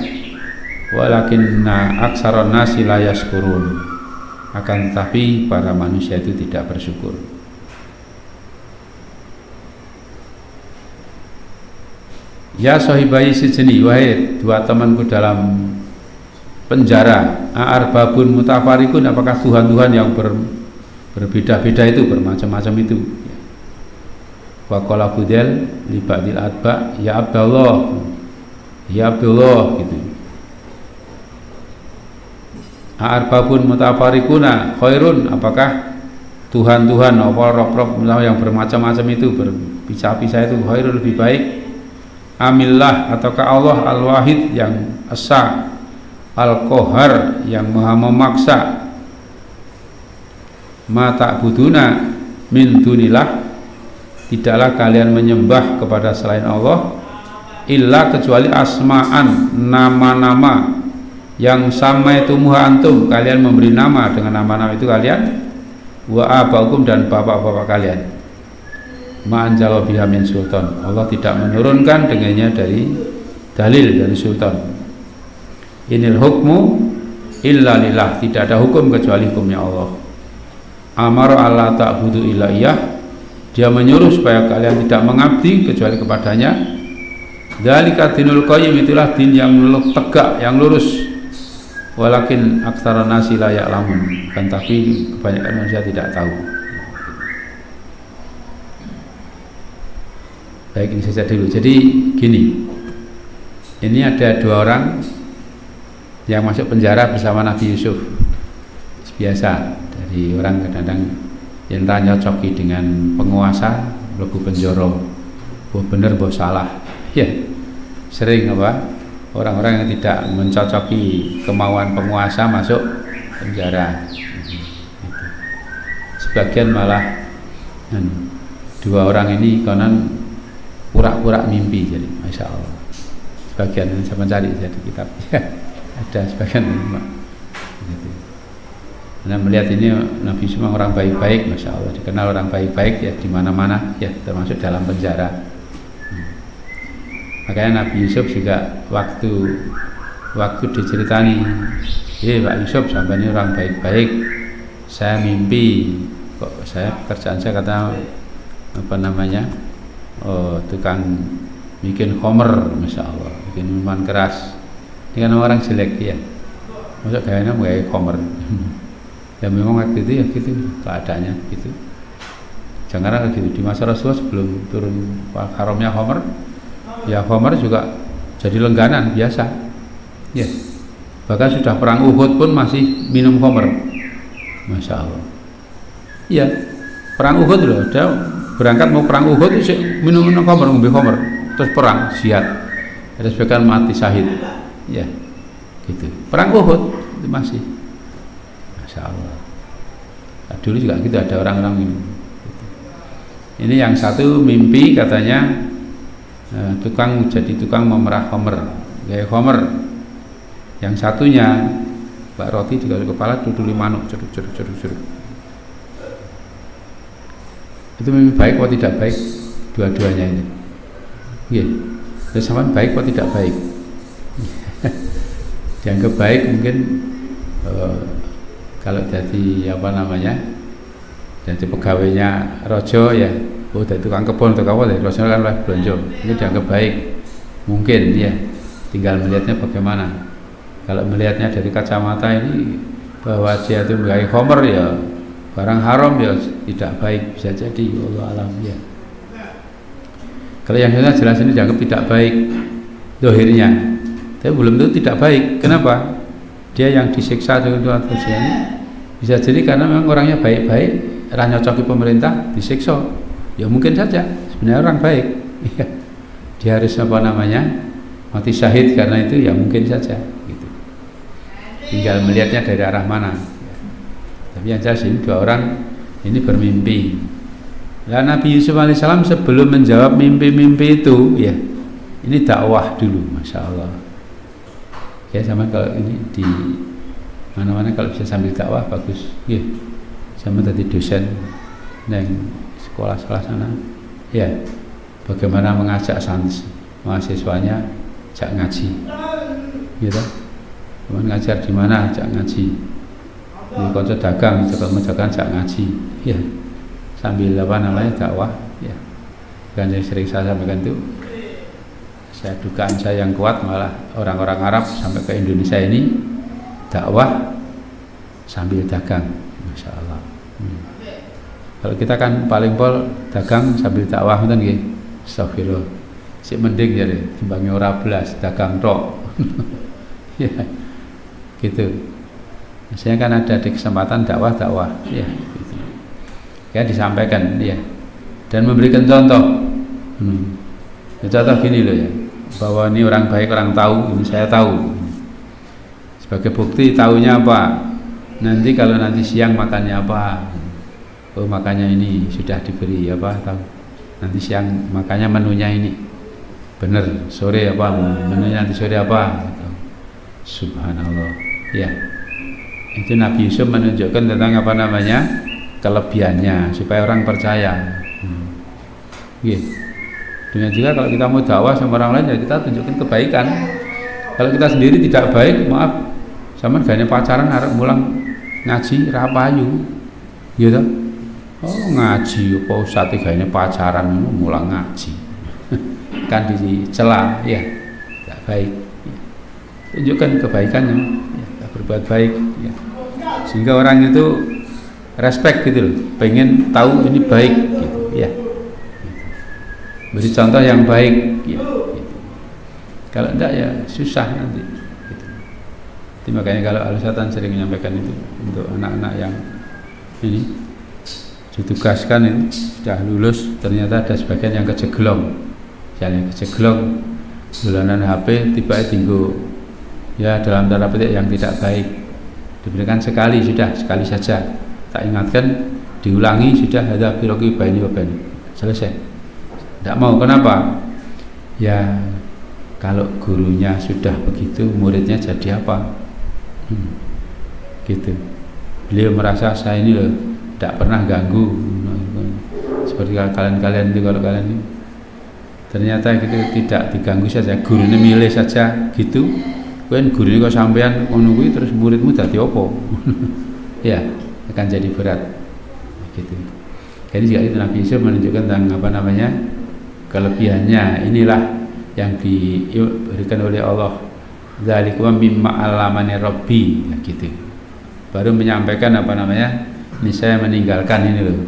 Walakinna aksaron nasi la yashkurun, akan tetapi para manusia itu tidak bersyukur. Ya sahibai sijni, wahai dua temanku dalam penjara, arbabun mutafarikun, apakah Tuhan-Tuhan yang berbeda-beda itu, bermacam-macam itu. Wa qala Budel li ba'dil adba, ya Abdullah, ya Abdullah gitu. Arbabun mutafarikuna khairun, apakah Tuhan-Tuhan apa rob-rob yang bermacam-macam itu, berpisah-pisah itu khairun, lebih baik, amillah ataukah Allah al-wahid yang esa, al-qahar yang maha memaksa, ma ta'buduna min dunillah, tidaklah kalian menyembah kepada selain Allah, illa kecuali asma'an, nama-nama yang sama itu muha antum, kalian memberi nama dengan nama-nama itu kalian, wa abaukum, dan bapak-bapak kalian, ma'anjalo biha min sultan, Allah tidak menurunkan dengannya dari dalil, dari sultan. Inil hukmu illa lillah, tidak ada hukum kecuali hukumnya Allah. Amar Allah ta'budu illa iyah, dia menyuruh supaya kalian tidak mengabdi kecuali kepadanya. Dzalika dinul qayyim, itulah din yang tegak, yang lurus. Walakin aktsarun nasi la ya'lamun, kan tapi kebanyakan manusia tidak tahu. Baik, ini saja dulu. Jadi gini, ini ada dua orang yang masuk penjara bersama Nabi Yusuf. Biasa dari orang kadang-kadang yang nyocoki dengan penguasa, lebu penjoro, boh bener boh salah, ya sering apa orang-orang yang tidak mencocoki kemauan penguasa masuk penjara. Sebagian malah dua orang ini konon pura-pura mimpi, jadi masya Allah. Sebagian ini saya mencari jadi kitab, ya, ada sebagian ini. Gitu. Karena melihat ini Nabi Yusuf orang baik-baik, masya Allah, dikenal orang baik-baik ya di mana-mana, ya termasuk dalam penjara. Makanya Nabi Yusuf juga waktu diceritani, Pak Yusuf, sampai ini orang baik-baik, saya mimpi kok saya pekerjaan saya kata apa namanya, tukang bikin khamr, masya Allah, bikin minuman keras. Ini kan orang jelek ya, maksud gayanya kayak khamr. Ya memang waktu itu ya gitu keadaannya gitu. Jangan gitu di masa Rasulullah sebelum turun haramnya khamr, ya khamr juga jadi lengganan biasa. Ya. Bahkan sudah perang Uhud pun masih minum khamr. Masya Allah. Iya, perang Uhud loh, dia berangkat mau perang Uhud minum khamr, ngombe khamr, terus perang jihad. Ada sebagian mati syahid. Ya. Gitu. Perang Uhud itu masih. Masya Allah. Nah, dulu juga gitu ada orang-orang ini. Ini yang satu mimpi katanya jadi tukang memerah khamr, gaya khamr. Yang satunya Mbak Roti juga kepala duduli manuk, ceruk. Itu mimpi baik atau tidak baik? Dua-duanya ini. Iya. Sama baik atau tidak baik? Yang baik mungkin kalau jadi apa namanya, jadi pegawainya rojo ya, dari tukang kebun atau apa, dari rojo kan lah belanja, ini dianggap baik, mungkin ya, tinggal melihatnya bagaimana. Kalau melihatnya dari kacamata ini bahwa dia itu menggunakan khamr ya barang haram ya tidak baik, bisa jadi Allah alam ya. Kalau yang jelas ini dianggap tidak baik dohirnya, tapi belum tentu tidak baik. Kenapa? Dia yang disiksa dengan Tuhan ini bisa jadi karena memang orangnya baik-baik, nyocoki pemerintah, disiksa. Ya mungkin saja sebenarnya orang baik. Dia harus apa namanya mati syahid karena itu, ya mungkin saja. Gitu. Tinggal melihatnya dari arah mana. Tapi yang jelas ini dua orang Ini bermimpi. Lah Nabi Yusuf alaihissalam sebelum menjawab mimpi-mimpi itu, ya, ini dakwah dulu, masya Allah. Ya sama kalau ini di mana-mana kalau bisa sambil dakwah bagus. Ya, sama tadi dosen neng sekolah-sekolah sana. Ya, bagaimana mengajak mahasiswanya ajak ngaji, gitu. Kemudian ngajar di mana ajak ngaji. Di konco dagang, ajak ngaji. Ya. Sambil dakwah, ya. Kan yang sering saya sampaikan itu, dugaan saya yang kuat malah orang-orang Arab sampai ke Indonesia ini dakwah sambil dagang, masya Allah. Kalau kita kan paling pol dagang sambil dakwah, kan gitu. Astagfirullah, si mending jadi timbangnya ora belas dagang tok, ya, gitu. Biasanya kan ada di kesempatan dakwah, ya. Ya disampaikan, ya, dan memberikan contoh. Contoh gini loh, ya, bahwa ini orang baik, orang tahu, ini saya tahu. Sebagai bukti tahunya apa? Nanti kalau nanti siang makannya apa? Oh makannya ini sudah diberi apa? Tahu. Nanti siang makannya menunya ini. Bener. Sore apa? Menunya nanti sore apa? Subhanallah. Ya. Itu Nabi Yusuf menunjukkan tentang apa namanya? Kelebihannya supaya orang percaya. Gitu. Demikian juga kalau kita mau dakwah sama orang lain, ya kita tunjukkan kebaikan. Kalau kita sendiri tidak baik, maaf, sama gayanya pacaran harap mulang ngaji rapayu, gitu. Oh ngaji, apa usah gayanya pacaran mulang ngaji, kan dicela, ya, tidak baik. Ya. Tunjukkan kebaikannya, ya, berbuat baik, ya. Sehingga orang itu respect gitu loh, pengen tahu ini baik gitu, ya. Beri contoh yang baik, ya. Gitu. Kalau enggak ya susah nanti. Gitu. Jadi makanya kalau Al-Ustaz sering menyampaikan itu untuk anak-anak yang ini ditugaskan itu sudah lulus, ternyata ada sebagian yang keceglong, misalnya keceglong, dolanan HP tiba-tiba tinggu, ya dalam tanda petik yang tidak baik. Diberikan sekali sudah, sekali saja. Tak ingatkan, diulangi sudah, ada biroki baini wabani, selesai. Tidak mau, kenapa? Ya kalau gurunya sudah begitu, muridnya jadi apa? Gitu. Beliau merasa saya ini loh tidak pernah ganggu, seperti kalian-kalian itu, kalau kalian ini ternyata gitu tidak diganggu saja, gurunya milih saja gitu. Kan gurunya kok sampean menunggu terus muridmu dadi opo? Ya akan jadi berat gitu. Jadi juga itu Nabi Yusuf menunjukkan tentang apa namanya kelebihannya. Inilah yang diberikan oleh Allah, dzalika mimma 'allamani rabbi, ya gitu. Baru menyampaikan apa namanya, ini saya meninggalkan ini loh,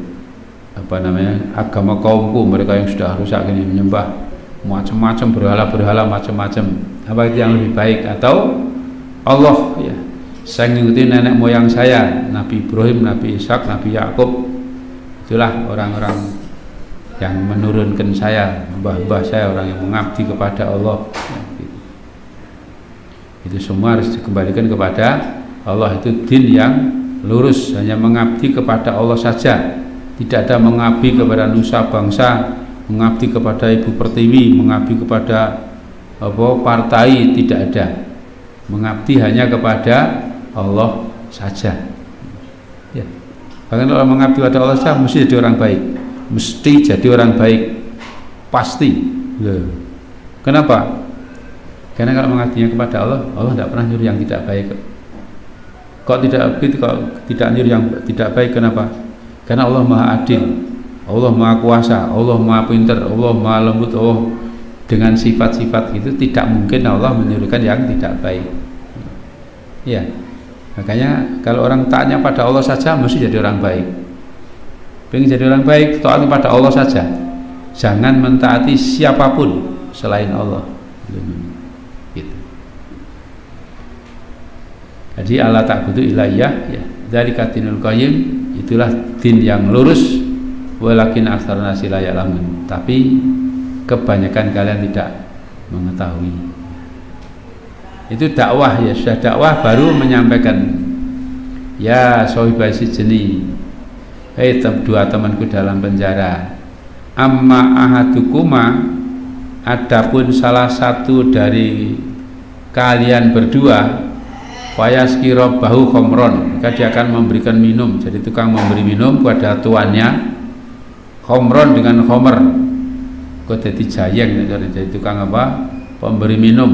apa namanya, agama kaumku, mereka yang sudah rusak ini menyembah macam-macam berhala-berhala macam-macam. Apa itu yang lebih baik? Atau Allah, ya, saya ngikutin nenek moyang saya, Nabi Ibrahim, Nabi Ishak, Nabi Yakub. Itulah orang-orang yang menurunkan saya, mbah-mbah saya, orang yang mengabdi kepada Allah, ya, gitu. Itu semua harus dikembalikan kepada Allah. Itu din yang lurus, hanya mengabdi kepada Allah saja. Tidak ada mengabdi kepada nusa bangsa, mengabdi kepada ibu pertiwi, mengabdi kepada apa partai, tidak ada. Mengabdi hanya kepada Allah saja. Ya. Bahkan kalau mengabdi kepada Allah saja mesti jadi orang baik. Mesti jadi orang baik. Pasti. Loh. Kenapa? Karena kalau mengabdinya kepada Allah, Allah tidak pernah nyuruh yang tidak baik. Kok tidak begitu? Kok tidak nyuruh yang tidak baik? Kenapa? Karena Allah Maha Adil, Allah Maha Kuasa, Allah Maha Pintar, Allah Maha Lembut. Allah dengan sifat-sifat itu tidak mungkin Allah menyuruhkan yang tidak baik. Ya, makanya kalau orang taatnya pada Allah saja mesti jadi orang baik. Pengen jadi orang baik, taat kepada Allah saja. Jangan mentaati siapapun selain Allah. Gitu. Jadi Allah ta'budu ilaiyah, ya. Dzalika dinul qayyim, itulah din yang lurus. Walakin aktsarun nasi la ya'lamun. Tapi kebanyakan kalian tidak mengetahui. Itu dakwah, ya, sudah dakwah baru menyampaikan, ya sahibai sijni, dua temanku dalam penjara. Amma ahadukuma, adapun salah satu dari kalian berdua, fayaski rabbahu khomron, maka dia akan memberikan minum. Jadi tukang memberi minum kepada tuannya, khomron dengan khomer. Kok jadi jayeng, jadi tukang apa? Pemberi minum.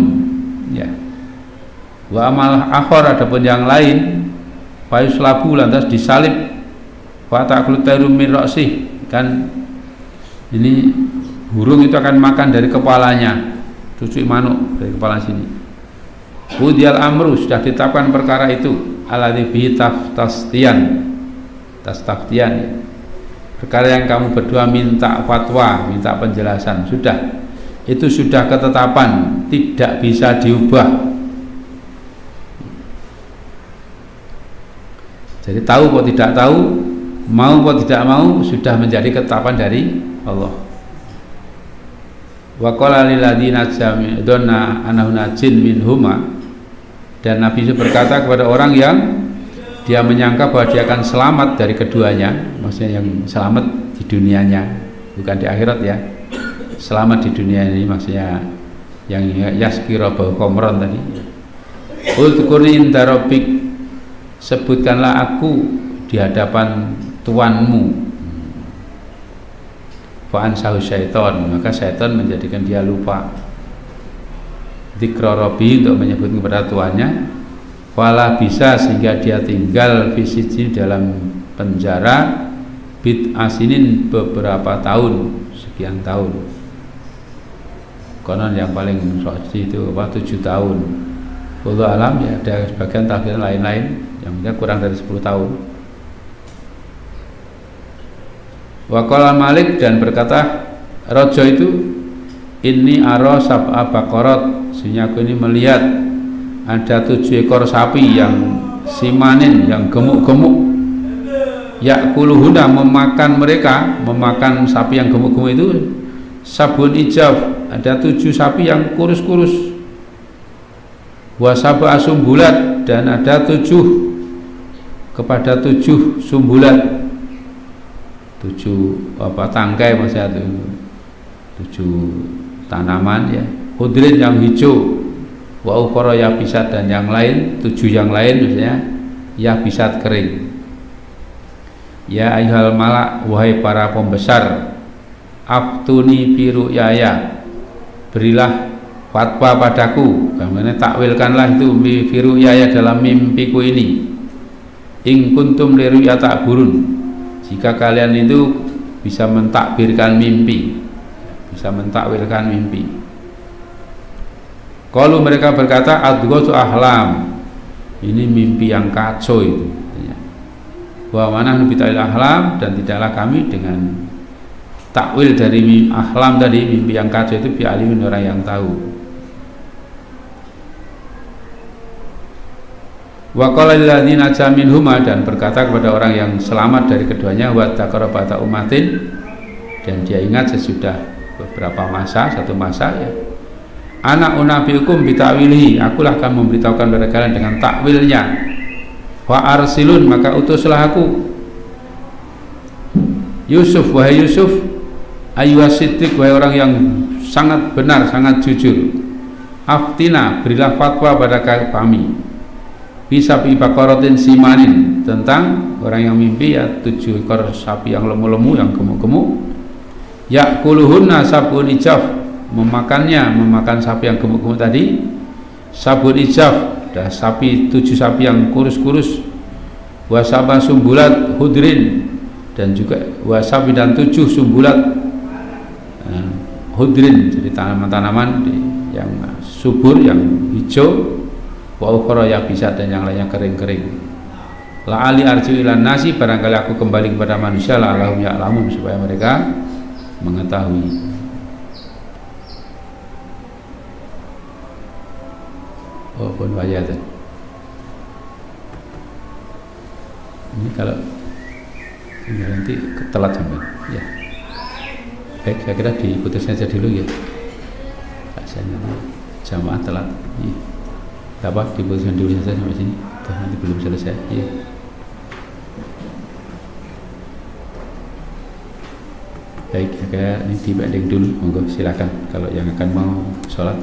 Ya. Wa amal akhor, adapun yang lain, fayuslabu, lantas disalib. Fa ta'kulu tayru min ra'sih, kan ini burung itu akan makan dari kepalanya, cucuk manuk dari kepala sini. Budial amru, sudah ditetapkan perkara itu, alladzi bihi tastaftiyan, ya. Perkara yang kamu berdua minta fatwa, minta penjelasan, sudah, itu sudah ketetapan, tidak bisa diubah. Jadi tahu kok tidak tahu, mau kok tidak mau, sudah menjadi ketetapan dari Allah. Wa qala lil ladzina donna anahu najin minhuma, dan Nabi itu berkata kepada orang yang dia menyangka bahwa dia akan selamat dari keduanya, maksudnya yang selamat di dunianya, bukan di akhirat ya. Selamat di dunia ini maksudnya yang yaskira khomron tadi. Ultukurni inda rabbik, sebutkanlah aku di hadapan Tuanmu. Fa'ansahu syaiton, maka syaiton menjadikan dia lupa dzikra rabbi, untuk menyebut kepada tuannya. Wala bisa, sehingga dia tinggal fisiji dalam penjara bid'asinin, beberapa tahun, sekian tahun. Konon yang paling roji itu 7 tahun. Wallahu alam, ya ada sebagian tafsir lain-lain yang mungkin kurang dari 10 tahun. Wa qala Malik, dan berkata raja itu, inni ara sab'a baqarat, sehingga aku ini melihat ada 7 ekor sapi yang simanin, yang gemuk-gemuk, yakuluhuna, memakan mereka, memakan sapi yang gemuk-gemuk itu, sabun ijaf, ada 7 sapi yang kurus-kurus, wasaba sumbulat, dan ada 7 kepada 7 sumbulat, 7 tangkai, maksudnya 7 tanaman ya, hudrin yang hijau, wa ukhra yabisat, dan yang lain 7 yang lain maksudnya yabisat, kering. Ya ayyuhal malak, wahai para pembesar, aftuni fi ru'yaya, berilah fatwa padaku, bagaimana takwilkanlah itu fi ru'yaya, dalam mimpiku ini. In kuntum li ru'ya ta'burun, jika kalian itu bisa mentakbirkan mimpi, bisa mentakwilkan mimpi. Kalau mereka berkata adghatu ahlam, ini mimpi yang kacau itu. Wa mana bital ahlam, dan tidaklah kami dengan takwil dari ahlam tadi, mimpi yang kacau itu, bi alimin, orang yang tahu. Wa qala lil ladzina jaminhuma, dan berkata kepada orang yang selamat dari keduanya, wa taqarrabata ummatin, dan dia ingat sesudah beberapa masa, satu masa ya, ana unabiukum bitawilihi, akulah akan memberitahukan kepada kalian dengan takwilnya. Wa arsilun, maka utuslah aku Yusuf, wahai Yusuf, ayyuhas siddiq, wahai orang yang sangat benar, sangat jujur, aftina, berilah fatwa pada kami, bisa baqaratin simanin, tentang orang yang mimpi ya 7 ekor sapi yang lemu-lemu, yang gemuk-gemuk, yakuluhunna sabun ijaf, memakan sapi yang gemuk-gemuk tadi, sabun ijaf, ada sapi 7 sapi yang kurus-kurus, wasaba sumbulat hudrin, dan juga wasabi, dan 7 sumbulat hudrin, jadi tanaman-tanaman yang subur, yang hijau, wa ukhra yabisat, dan yang lainnya kering-kering. La'ali arji'u ilan nasi, barangkali aku kembali kepada manusia, la'allahum ya'lamun, supaya mereka mengetahui. Oh pun wajah. Ini kalau nanti telat sampai ya. Baik, saya kira diputusnya aja dulu ya. Rasanya jamaah telat. Iya. Tidak apa, diputuskan dulu saja sampai sini. Tuh, nanti belum selesai. Iya. Baik, ya, ini dibanding dulu, monggo silakan kalau yang akan mau sholat.